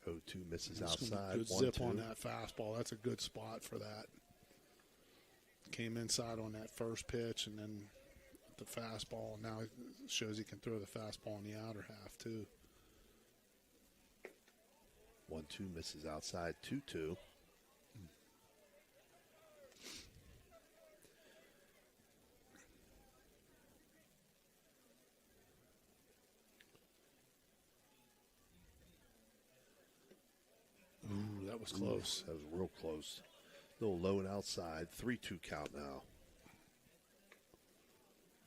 B: 0-2 misses outside.
E: Good zip on that fastball. That's a good spot for that. Came inside on that first pitch and then the fastball. Now it shows he can throw the fastball in the outer half too.
B: 1-2 misses outside. 2-2.
E: Ooh, that was close.
B: That was real close. A little low and outside. 3-2 count now.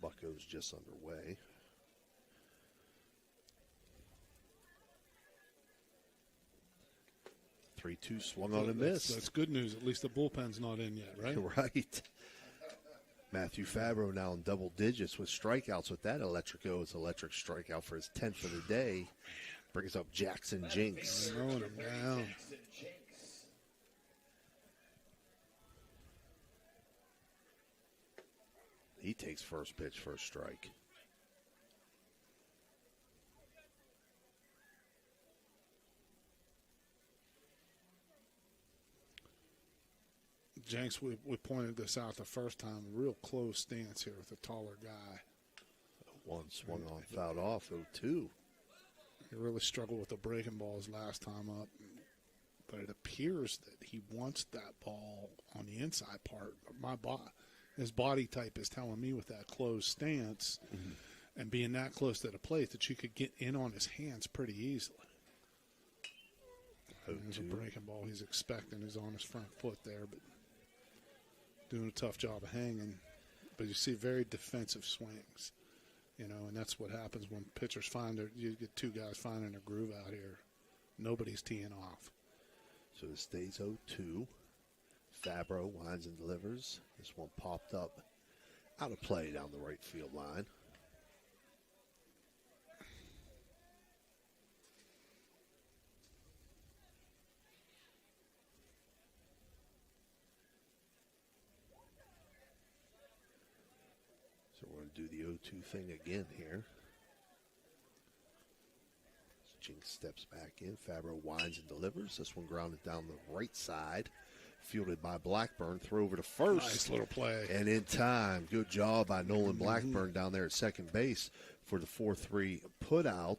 B: Bucco's just underway. Three-two swung on and missed.
E: That's good news. At least the bullpen's not in yet, right?
B: Right. Matthew Fabro now in double digits with strikeouts with that electric strikeout for his 10th for the day. Brings up Jackson Jinks.
E: Throwing him down.
B: He takes first pitch, first strike.
E: Jenks, we pointed this out the first time. Real close stance here with a taller guy.
B: One swung on, fouled off. 0-2.
E: He really struggled with the breaking balls last time up. But it appears that he wants that ball on the inside part. His body type is telling me with that closed stance and being that close to the plate that you could get in on his hands pretty easily. There's a breaking ball he's expecting. He's on his front foot there, but doing a tough job of hanging. But you see very defensive swings, and that's what happens when pitchers you get two guys finding a groove out here. Nobody's teeing off.
B: So it stays 0-2. Fabro winds and delivers. This one popped up out of play down the right field line. So we're going to do the 0-2 thing again here. Jinx steps back in. Fabro winds and delivers. This one grounded down the right side. Fielded by Blackburn. Throw over to first.
E: Nice little play.
B: And in time. Good job by Nolan Blackburn down there at second base for the 4-3 put out.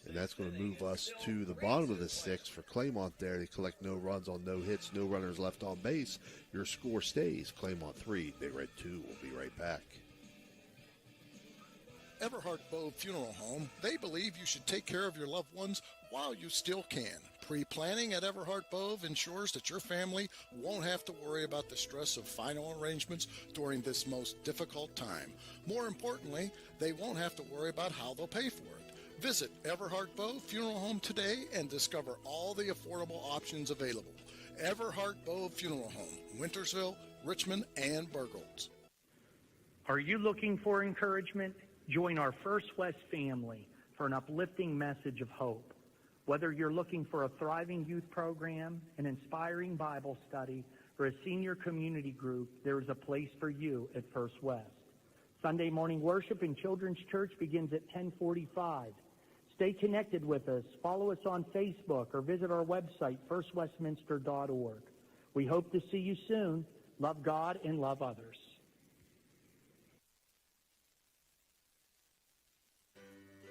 B: And that's going to move us to the bottom of the sixth for Claymont there. They collect no runs on no hits, no runners left on base. Your score stays. Claymont 3, Big Red 2. We'll be right back.
G: Everhart Bove Funeral Home, they believe you should take care of your loved ones while you still can. Pre-planning at Everhart Bove ensures that your family won't have to worry about the stress of final arrangements during this most difficult time. More importantly, they won't have to worry about how they'll pay for it. Visit Everhart Bow Funeral Home today and discover all the affordable options available. Everhart Bow Funeral Home, Wintersville, Richmond, and Burgolds.
U: Are you looking for encouragement? Join our First West family for an uplifting message of hope. Whether you're looking for a thriving youth program, an inspiring Bible study, or a senior community group, there is a place for you at First West. Sunday morning worship in Children's Church begins at 10:45. Stay connected with us. Follow us on Facebook or visit our website, firstwestminster.org. We hope to see you soon. Love God and love others.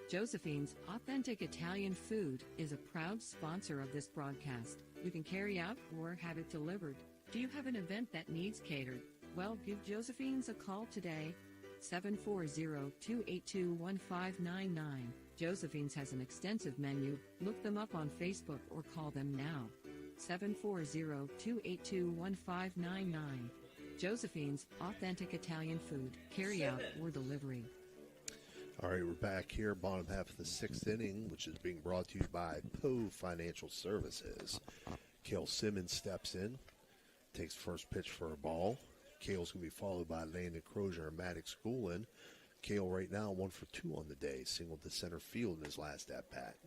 A: Josephine's Authentic Italian Food is a proud sponsor of this broadcast. You can carry out or have it delivered. Do you have an event that needs catered? Well, give Josephine's a call today, 740-282-1599. Josephine's has an extensive menu. Look them up on Facebook or call them now, 740-282-1599. Josephine's Authentic Italian Food, carry out or delivery.
B: All right, we're back here, bottom half of the sixth inning, which is being brought to you by Poe Financial Services. Cale Simmons steps in, takes first pitch for a ball. Cale's going to be followed by Landon Crozier and Maddox Goulin. Cale right now 1 for 2 on the day, singled to center field in his last at-bat.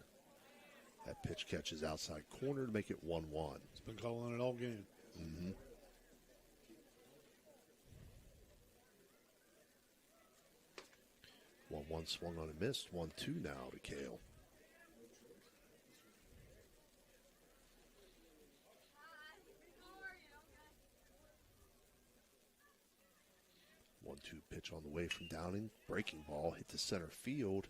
B: That pitch catches outside corner to make it 1-1.
E: He's been calling it all game.
B: Mm-hmm. 1-1 swung on and missed. 1-2 now to Cale. One-two pitch on the way from Downing. Breaking ball hit to center field.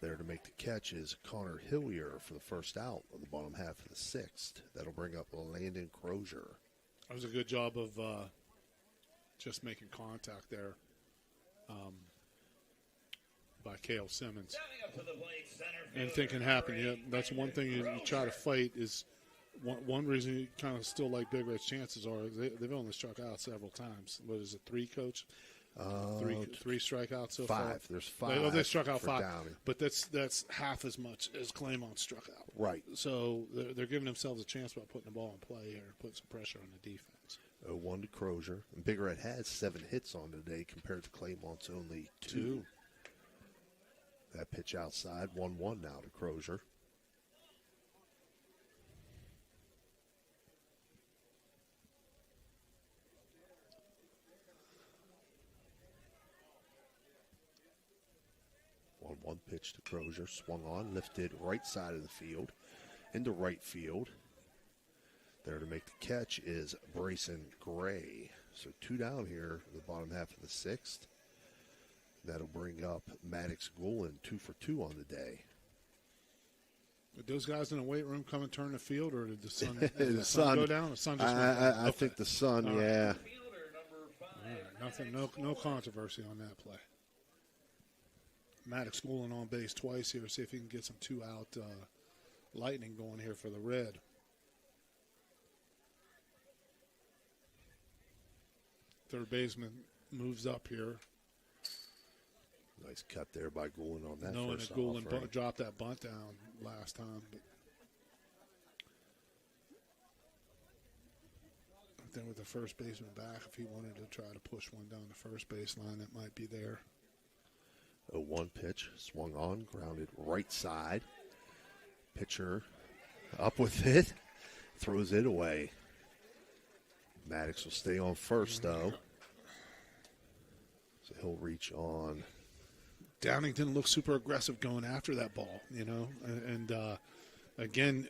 B: There to make the catch is Connor Hillier for the first out on the bottom half of the sixth. That'll bring up Landon Crozier.
E: That was a good job of just making contact there by Cale Simmons. Anything can happen. Yeah, that's one thing you try to fight is one reason you kind of still like Big Red's chances are they've only struck out several times. What is it, 3, Coach? Three strikeouts so far.
B: 5. There's 5.
E: They struck out 5.
B: Downing.
E: But that's half as much as Claymont struck out.
B: Right.
E: So they're giving themselves a chance by putting the ball in play here and putting some pressure on the defense.
B: 0-1 to Crozier. And Big Red has 7 hits on today compared to Claymont's only 2. That pitch outside, 1-1 now to Crozier. One pitch to Crozier, swung on, lifted right side of the field, into right field. There to make the catch is Brayson Gray. So 2 down here in the bottom half of the sixth. That'll bring up Maddox Goulin, 2 for 2 on the day.
E: Did those guys in the weight room come and turn the field, or did the sun,
B: the sun
E: go down? The sun just
B: I think the sun,
E: all
B: yeah.
E: Right. All right. Nothing, no controversy on that play. Maddox Goulin on base twice here. See if he can get some 2-out lightning going here for the Red. Third baseman moves up here.
B: Nice cut there by Goulin on that.
E: Knowing
B: first
E: that Goulin
B: offering.
E: dropped that bunt down last time. But then with the first baseman back, if he wanted to try to push one down the first baseline, that might be there.
B: 0-1 pitch, swung on, grounded right side. Pitcher up with it, throws it away. Maddox will stay on first, though. So he'll reach on.
E: Downing didn't look super aggressive going after that ball, and again,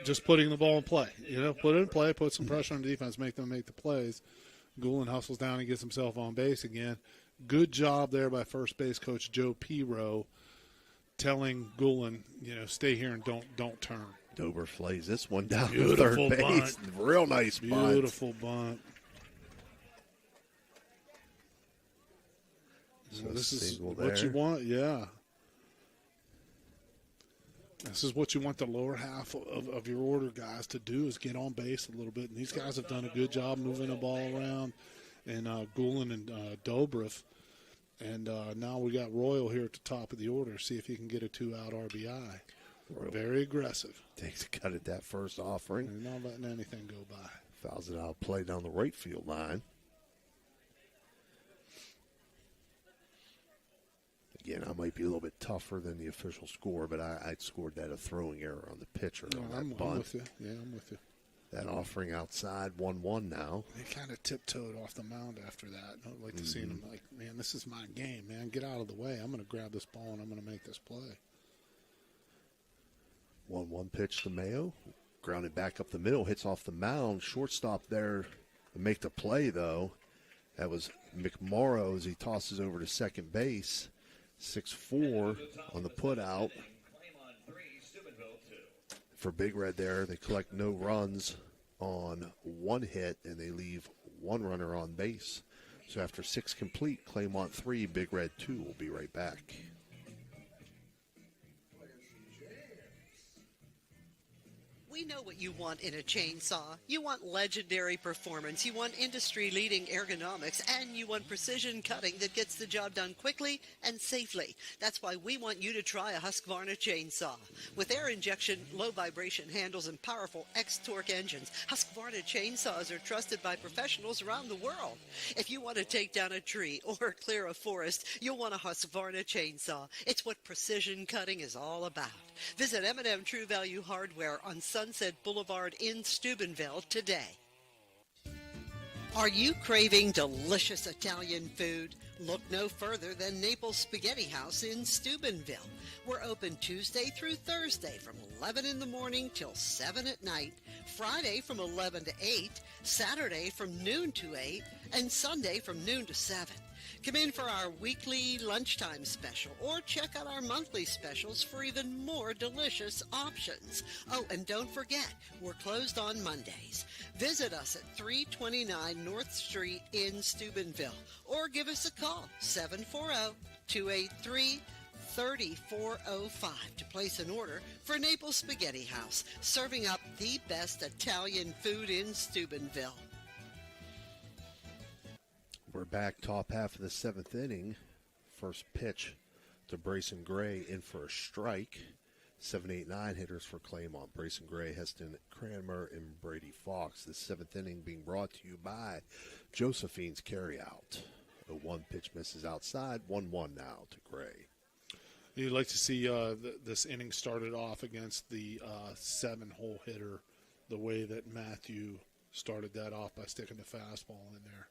E: just putting the ball in play. Put it in play, put some pressure on the defense, make them make the plays. Goulin hustles down and gets himself on base again. Good job there by first base coach Joe Piro, telling Goulin, stay here and don't turn.
B: Dober flays this one down
E: Beautiful
B: to third base.
E: Bunt.
B: Real nice bunt.
E: Beautiful bunt.
B: So
E: this is what
B: there.
E: you want, yeah. This is what you want the lower half of your order guys to do, is get on base a little bit. And these guys have done a good job moving the ball around. And Goulin and Dobrev, And now we got Royal here at the top of the order. See if he can get a 2-out RBI.
B: Royal.
E: Very aggressive.
B: Takes a cut at that first offering.
E: And not letting anything go by.
B: Fouls it out, play down the right field line. Again, I might be a little bit tougher than the official score, but I scored that a throwing error on the pitcher.
E: No,
B: on that
E: I'm
B: bunt.
E: with you. Yeah, I'm with you.
B: That offering outside, 1-1 now.
E: They kind of tiptoed off the mound after that. I'd like to see them like, man, this is my game, man. Get out of the way. I'm going to grab this ball and I'm going to make this play.
B: 1-1 pitch to Mayo. Grounded back up the middle, hits off the mound. Shortstop there to make the play, though. That was McMorrow as he tosses over to second base. 6-4 on the put out. For Big Red there, they collect no runs on one hit, and they leave one runner on base. So after 6 complete, Claymont 3, Big Red 2 will be right back.
C: We know what you want in a chainsaw. You want legendary performance, you want industry-leading ergonomics, and you want precision cutting that gets the job done quickly and safely. That's why we want you to try a Husqvarna chainsaw. With air injection, low vibration handles, and powerful X-Torque engines, Husqvarna chainsaws are trusted by professionals around the world. If you want to take down a tree or clear a forest, you'll want a Husqvarna chainsaw. It's what precision cutting is all about. Visit M&M True Value Hardware on Sunset Boulevard in Steubenville today. Are you craving delicious Italian food? Look no further than Naples Spaghetti House in Steubenville. We're open Tuesday through Thursday from 11 in the morning till 7 at night, Friday from 11 to 8, Saturday from noon to 8, and Sunday from noon to 7. Come in for our weekly lunchtime special or check out our monthly specials for even more delicious options. Oh, and don't forget, we're closed on Mondays. Visit us at 329 North Street in Steubenville or give us a call, 740-283-3405 to place an order for Naples Spaghetti House, serving up the best Italian food in Steubenville.
B: We're back, top half of the 7th inning. First pitch to Brayson Gray, in for a strike. 7, 8, 9 hitters for Claymont. Brayson Gray, Heston Cranmer, and Brady Fox. The 7th inning being brought to you by Josephine's Carryout. A 1 pitch misses outside. 1-1 now to Gray.
E: You'd like to see this inning started off against the 7-hole hitter, the way that Matthew started that off by sticking the fastball in there.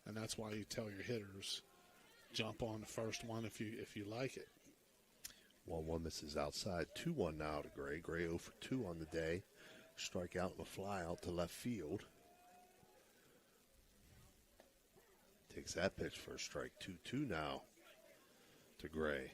E: And that's why you tell your hitters, jump on the first one if you like it.
B: 1-1 misses outside. 2-1 now to Gray. Gray 0 for 2 on the day. Strikeout and a fly out to left field. Takes that pitch for a strike. 2-2 now to Gray.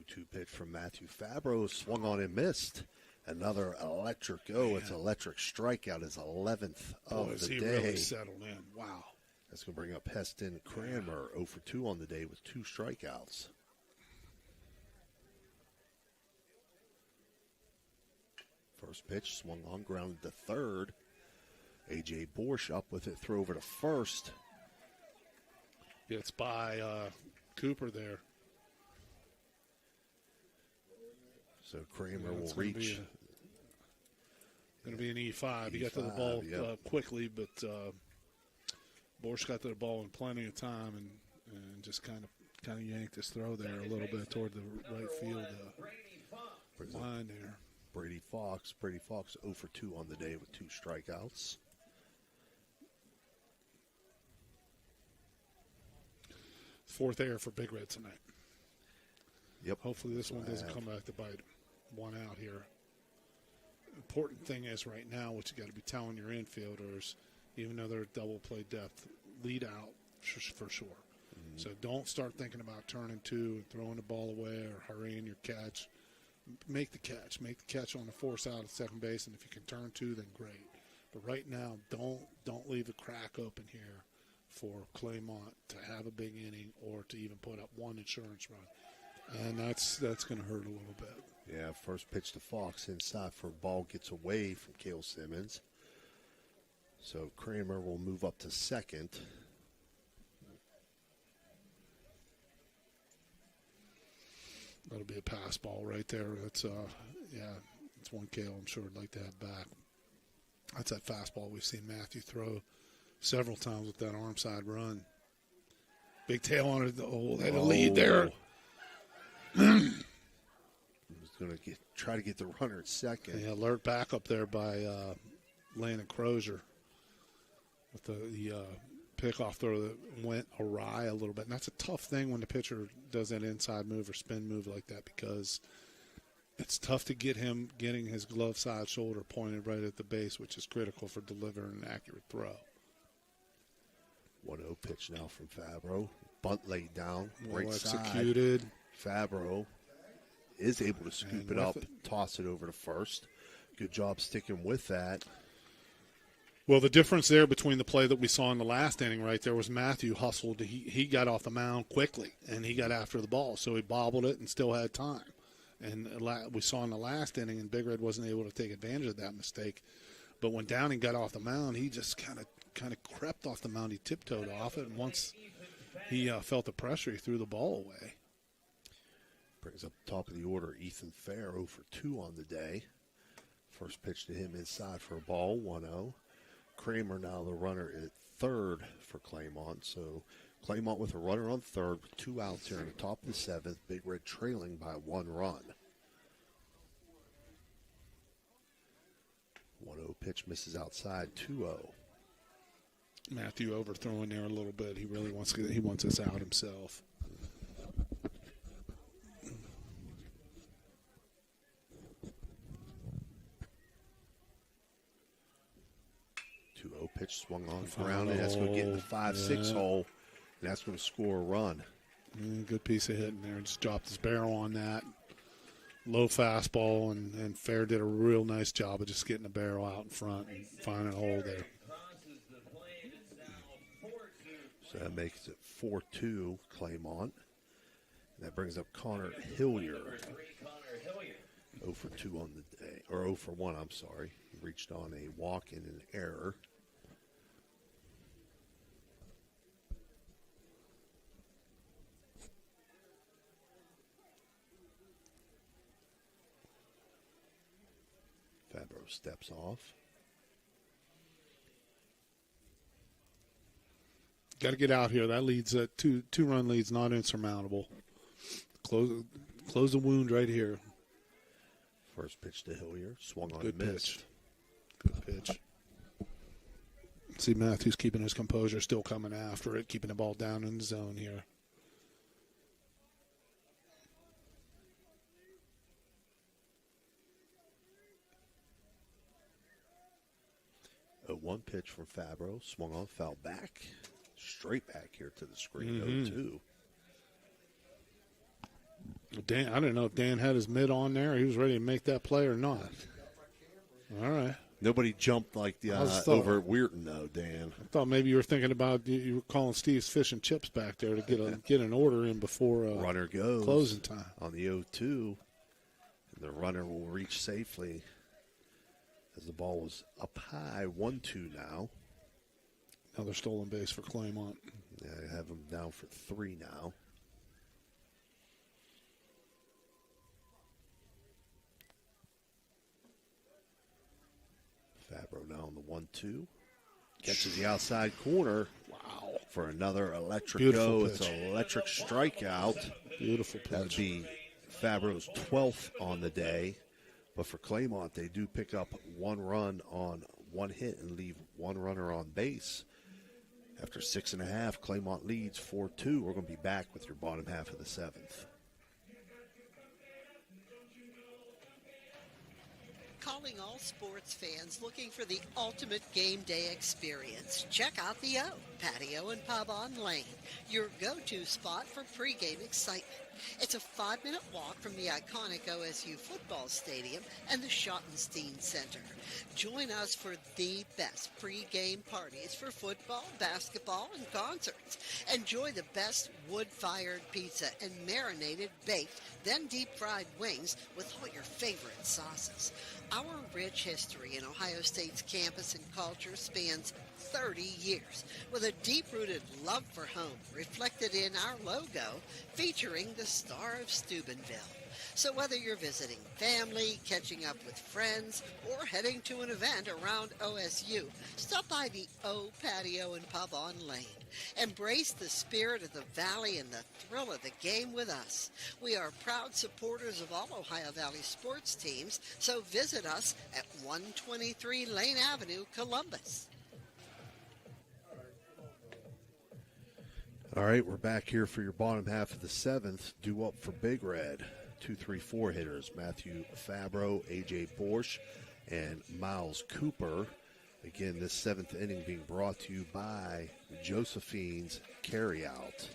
B: 2-2 pitch from Matthew Fabro. Swung on and missed. Another electric It's electric strikeout. His 11th of the
E: he
B: day.
E: Really settled in. Wow.
B: That's going to bring up Heston Cranmer. 0 for 2 on the day with 2 strikeouts. First pitch swung on, grounded to third. A.J. Borsch up with it, throw over to first.
E: It's by Cooper there.
B: So Kramer will reach.
E: Going to be an E5. He got to the ball quickly, but Borsch got to the ball in plenty of time and just kind of yanked his throw there a little bit toward the right field line there.
B: Brady Fox 0 for 2 on the day with 2 strikeouts.
E: Fourth error for Big Red tonight.
B: Yep.
E: Hopefully this one doesn't come back to bite one out here. Important thing is right now what you got to be telling your infielders, even though they're double play depth, lead out for sure. Mm-hmm. So don't start thinking about turning 2 and throwing the ball away or hurrying your catch. Make the catch. Make the catch on the force out at second base, and if you can turn 2, then great. But right now, don't leave the crack open here for Claymont to have a big inning or to even put up one insurance run. And that's going to hurt a little bit.
B: Yeah, first pitch to Fox inside for a ball, gets away from Cale Simmons. So Kramer will move up to second.
E: That'll be a pass ball right there. That's it's one Cale I'm sure would like to have back. That's that fastball we've seen Matthew throw several times with that arm side run. Big tail on it. Oh, they had a lead there.
B: He's going to try to get the runner at second.
E: Yeah, alert back up there by Landon Crozier with the pickoff throw that went awry a little bit. And that's a tough thing when the pitcher does that inside move or spin move like that, because it's tough to get him getting his glove side shoulder pointed right at the base, which is critical for delivering an accurate throw.
B: 1-0 pitch now from Fabro. Bunt laid down.
E: Well
B: Right
E: executed.
B: Side. Fabro is able to scoop it up, toss it over to first. Good job sticking with that.
E: Well, the difference there between the play that we saw in the last inning right there was Matthew hustled. He got off the mound quickly, and he got after the ball. So he bobbled it and still had time. And we saw in the last inning, and Big Red wasn't able to take advantage of that mistake. But when Downing got off the mound, he just kind of crept off the mound. He tiptoed off it, and once he felt the pressure, he threw the ball away.
B: Brings up top of the order, Ethan Fair, 0 for 2 on the day. First pitch to him inside for a ball, 1-0. Kramer now the runner at third for Claymont. So Claymont with a runner on third with 2 outs here in the top of the 7th. Big Red trailing by 1 run. 1-0 pitch misses outside, 2-0.
E: Matthew overthrowing there a little bit. He really wants this out himself.
B: Pitch swung on ground, and that's going to get in the 5-6 hole, and that's going to score a run.
E: Good piece of hitting there. Just dropped his barrel on that. Low fastball, and Fair did a real nice job of just getting the barrel out in front and finding a hole there.
B: So that makes it 4-2 Claymont. And that brings up Connor Hillier. 0 for 2 on the day, or 0 for 1, I'm sorry. He reached on a walk and an error. Fabro steps off.
E: Got to get out here. That leads two-run lead's not insurmountable. Close the wound right here.
B: First pitch to Hillier, swung on
E: and
B: missed.
E: Good pitch. See Matthews keeping his composure, still coming after it, keeping the ball down in the zone here.
B: A 1 pitch from Fabro, swung on, foul back, straight back here to the screen. 0-2.
E: Dan, I didn't know if Dan had his mid on there. He was ready to make that play or not. All right.
B: Nobody jumped like the over at Weirton, though, Dan.
E: I thought maybe you were thinking about you were calling Steve's Fish and Chips back there to get an order in before
B: runner goes
E: closing time
B: on the 0-2. And the runner will reach safely as the ball was up high. 1-2 now.
E: Another stolen base for Claymont.
B: Yeah, I have him down for 3 now. Fabro now on the 1-2. Gets to the outside corner.
E: Wow.
B: For another electric
E: Beautiful
B: go.
E: pitch.
B: It's an electric strikeout.
E: Beautiful pitch.
B: That would be Fabro's 12th on the day. But for Claymont, they do pick up 1 run on 1 hit and leave 1 runner on base. After 6.5, Claymont leads 4-2. We're going to be back with your bottom half of the 7th.
C: Calling all sports fans looking for the ultimate game day experience. Check out the O. Patio and Pub on Lane, your go-to spot for pregame excitement. It's a 5-minute walk from the iconic OSU football stadium and the Schottenstein Center. Join us for the best pregame parties for football, basketball, and concerts. Enjoy the best wood-fired pizza and marinated baked, then deep-fried wings with all your favorite sauces. Our rich history in Ohio State's campus and culture spans 30 years, with a deep-rooted love for home reflected in our logo featuring the Star of Steubenville. So whether you're visiting family, catching up with friends, or heading to an event around OSU, stop by the O Patio and Pub on Lane. Embrace the spirit of the Valley and the thrill of the game with us. We are proud supporters of all Ohio Valley sports teams, so visit us at 123 Lane Avenue, Columbus.
B: All right, we're back here for your bottom half of the seventh. Due up for Big Red. 2-3-4 hitters, Matthew Fabro, A.J. Borsch, and Miles Cooper. Again, this seventh inning being brought to you by Josephine's Carryout.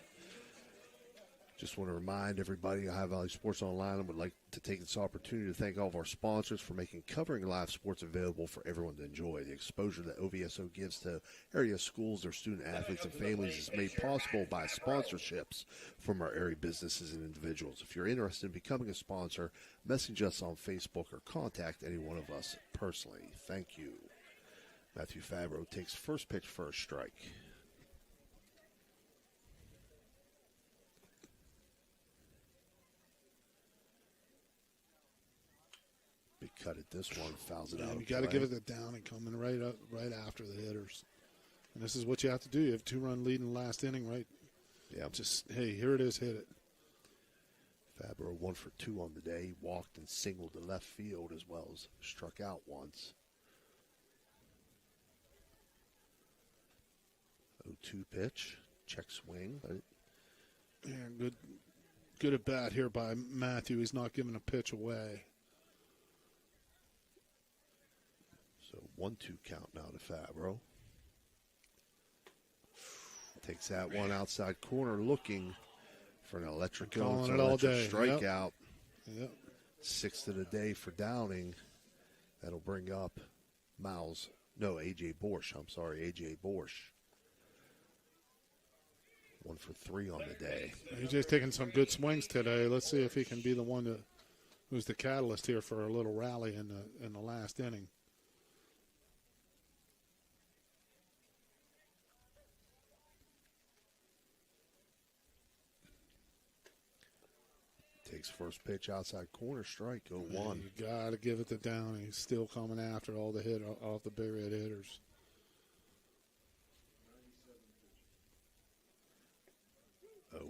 B: Just want to remind everybody, Ohio Valley Sports Online, I would like to take this opportunity to thank all of our sponsors for making covering live sports available for everyone to enjoy. The exposure that OVSO gives to area schools, their student athletes, and families is made possible by sponsorships from our area businesses and individuals. If you're interested in becoming a sponsor, message us on Facebook or contact any one of us personally. Thank you. Matthew Fabro takes first pitch, first strike. Big cut at this one, fouls it out.
E: You got to give it the down and come in right after the hitters. And this is what you have to do. You have a 2-run lead in the last inning, right?
B: Yeah.
E: Just, hey, here it is, hit it.
B: Fabro 1 for 2 on the day. He walked and singled to left field as well as struck out once. 0-2 pitch, check swing.
E: Yeah, good at bat here by Matthew. He's not giving a pitch away.
B: So 1-2 count now to Fabro. Takes that one outside corner, looking for an electric strikeout.
E: Yep.
B: 6th of the day for Downing. That'll bring up A.J. Borsch. I'm sorry, A.J. Borsch. 1 for 3 on the day.
E: AJ's taking some good swings today. Let's see if he can be the one who's the catalyst here for a little rally in the last inning.
B: Takes first pitch outside corner, strike, 0-1.
E: You got to give it to Downing. He's still coming after all the hit off the Big Red hitters.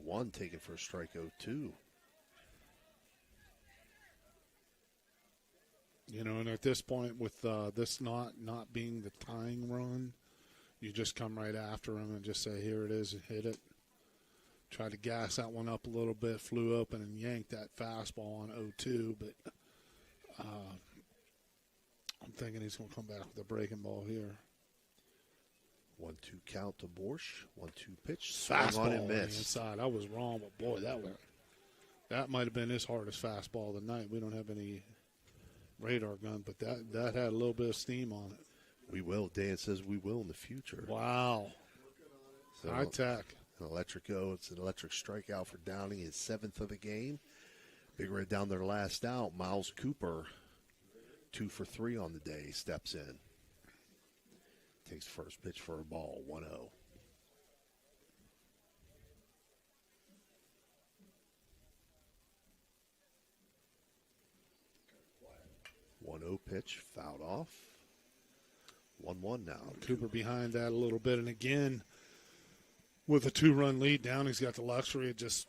B: 0-1, taken for a strike, 0-2.
E: You know, and at this point, with this not being the tying run, you just come right after him and just say, here it is, hit it. Try to gas that one up a little bit, flew open and yanked that fastball on 0-2, but I'm thinking he's going to come back with a breaking ball here.
B: 1-2 count to Borsch. 1-2 pitch.
E: Fastball
B: on and
E: on the
B: miss.
E: inside. I was wrong, but boy, that might have been his hardest fastball of the night. We don't have any radar gun, but that had a little bit of steam on it.
B: We will. Dan says we will in the future.
E: Wow.
B: So,
E: high tech.
B: It's an electric strikeout for Downing, his 7th of the game. Big Red down their last out. Miles Cooper, 2 for 3 on the day, steps in. Takes first pitch for a ball, 1-0. 1-0 pitch, fouled off. 1-1 now.
E: Cooper behind that a little bit, and again, with a 2-run lead down, he's got the luxury of just,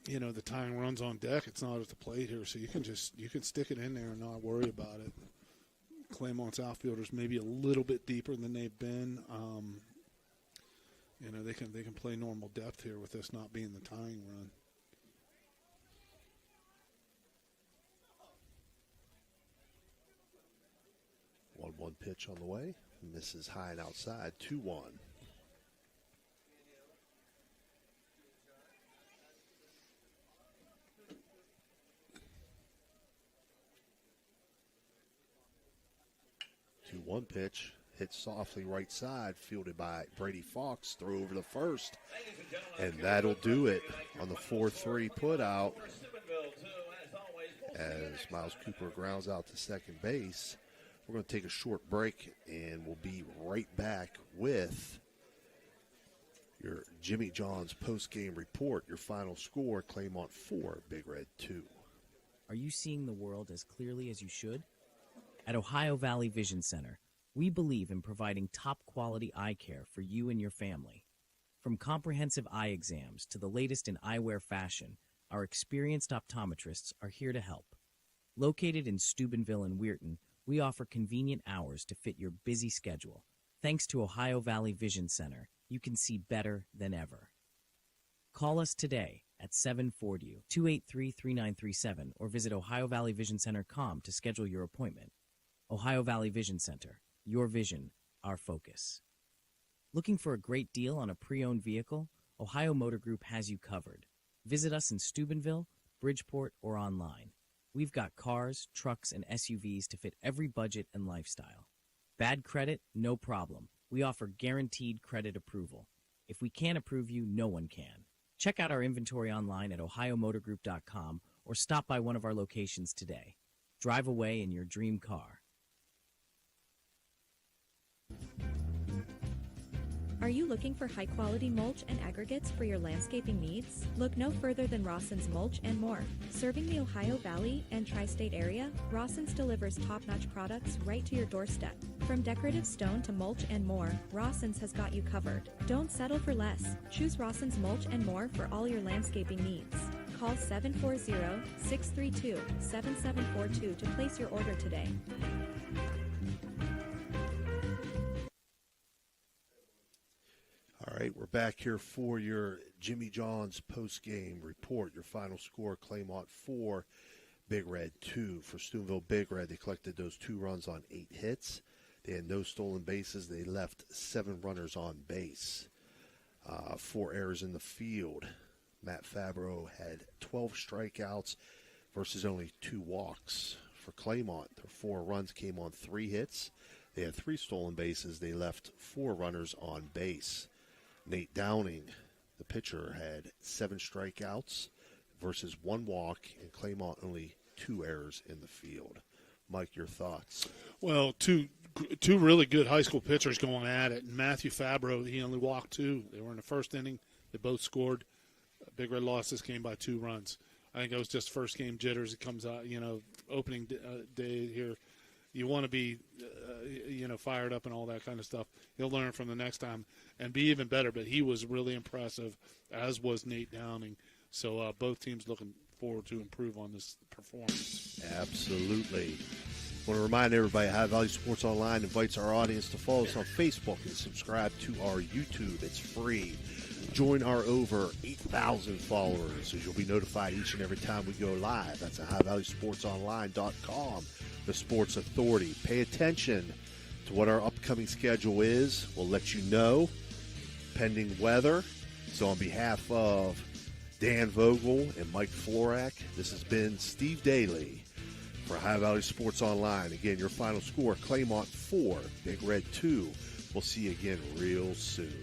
E: the tying runs on deck. It's not at the plate here, so you can stick it in there and not worry about it. Claymont's outfielders maybe a little bit deeper than they've been. They can play normal depth here with this not being the tying run.
B: One pitch on the way. Misses high and outside. 2-1. 1 pitch hit softly right side, fielded by Brady Fox, throw over the first, and that'll do it on the 4-3 put out as Miles Cooper grounds out to second base. We're going to take a short break, and we'll be right back with your Jimmy John's post-game report, your final score, Claymont 4, Big Red 2.
D: Are you seeing the world as clearly as you should? At Ohio Valley Vision Center, we believe in providing top-quality eye care for you and your family. From comprehensive eye exams to the latest in eyewear fashion, our experienced optometrists are here to help. Located in Steubenville and Weirton, we offer convenient hours to fit your busy schedule. Thanks to Ohio Valley Vision Center, you can see better than ever. Call us today at 740-283-3937 or visit OhioValleyVisionCenter.com to schedule your appointment. Ohio Valley Vision Center. Your vision, our focus. Looking for a great deal on a pre-owned vehicle? Ohio Motor Group has you covered. Visit us in Steubenville, Bridgeport, or online. We've got cars, trucks, and SUVs to fit every budget and lifestyle. Bad credit? No problem. We offer guaranteed credit approval. If we can't approve you, no one can. Check out our inventory online at ohiomotorgroup.com or stop by one of our locations today. Drive away in your dream car.
K: Are you looking for high-quality mulch and aggregates for your landscaping needs? Look no further than Rawson's Mulch and More. Serving the Ohio Valley and tri-state area, Rawson's delivers top-notch products right to your doorstep. From decorative stone to mulch and more, Rawson's has got you covered. Don't settle for less. Choose Rawson's Mulch and More for all your landscaping needs. Call 740-632-7742 to place your order today.
B: All right, we're back here for your Jimmy John's post-game report. Your final score, Claymont 4, Big Red 2. For Steubenville Big Red, they collected those 2 runs on 8 hits. They had no stolen bases. They left 7 runners on base. 4 errors in the field. Matt Fabro had 12 strikeouts versus only 2 walks. For Claymont, their 4 runs came on 3 hits. They had 3 stolen bases. They left 4 runners on base. Nate Downing, the pitcher, had 7 strikeouts versus 1 walk, and Claymont only 2 errors in the field. Mike, your thoughts?
E: Well, two really good high school pitchers going at it. Matthew Fabro, he only walked 2. They were in the first inning. They both scored. Big Red lost this game by 2 runs. I think it was just first game jitters. It comes out, opening day here. You want to be, fired up and all that kind of stuff. He'll learn from the next time and be even better. But he was really impressive, as was Nate Downing. So both teams looking forward to improve on this performance.
B: Absolutely. I want to remind everybody, High Value Sports Online invites our audience to follow us on Facebook and subscribe to our YouTube. It's free. Join our over 8,000 followers, as you'll be notified each and every time we go live. That's at highvaluesportsonline.com, the Sports Authority. Pay attention to what our upcoming schedule is. We'll let you know, pending weather. So on behalf of Dan Vogel and Mike Florak, this has been Steve Daly for High Value Sports Online. Again, your final score, Claymont 4, Big Red 2. We'll see you again real soon.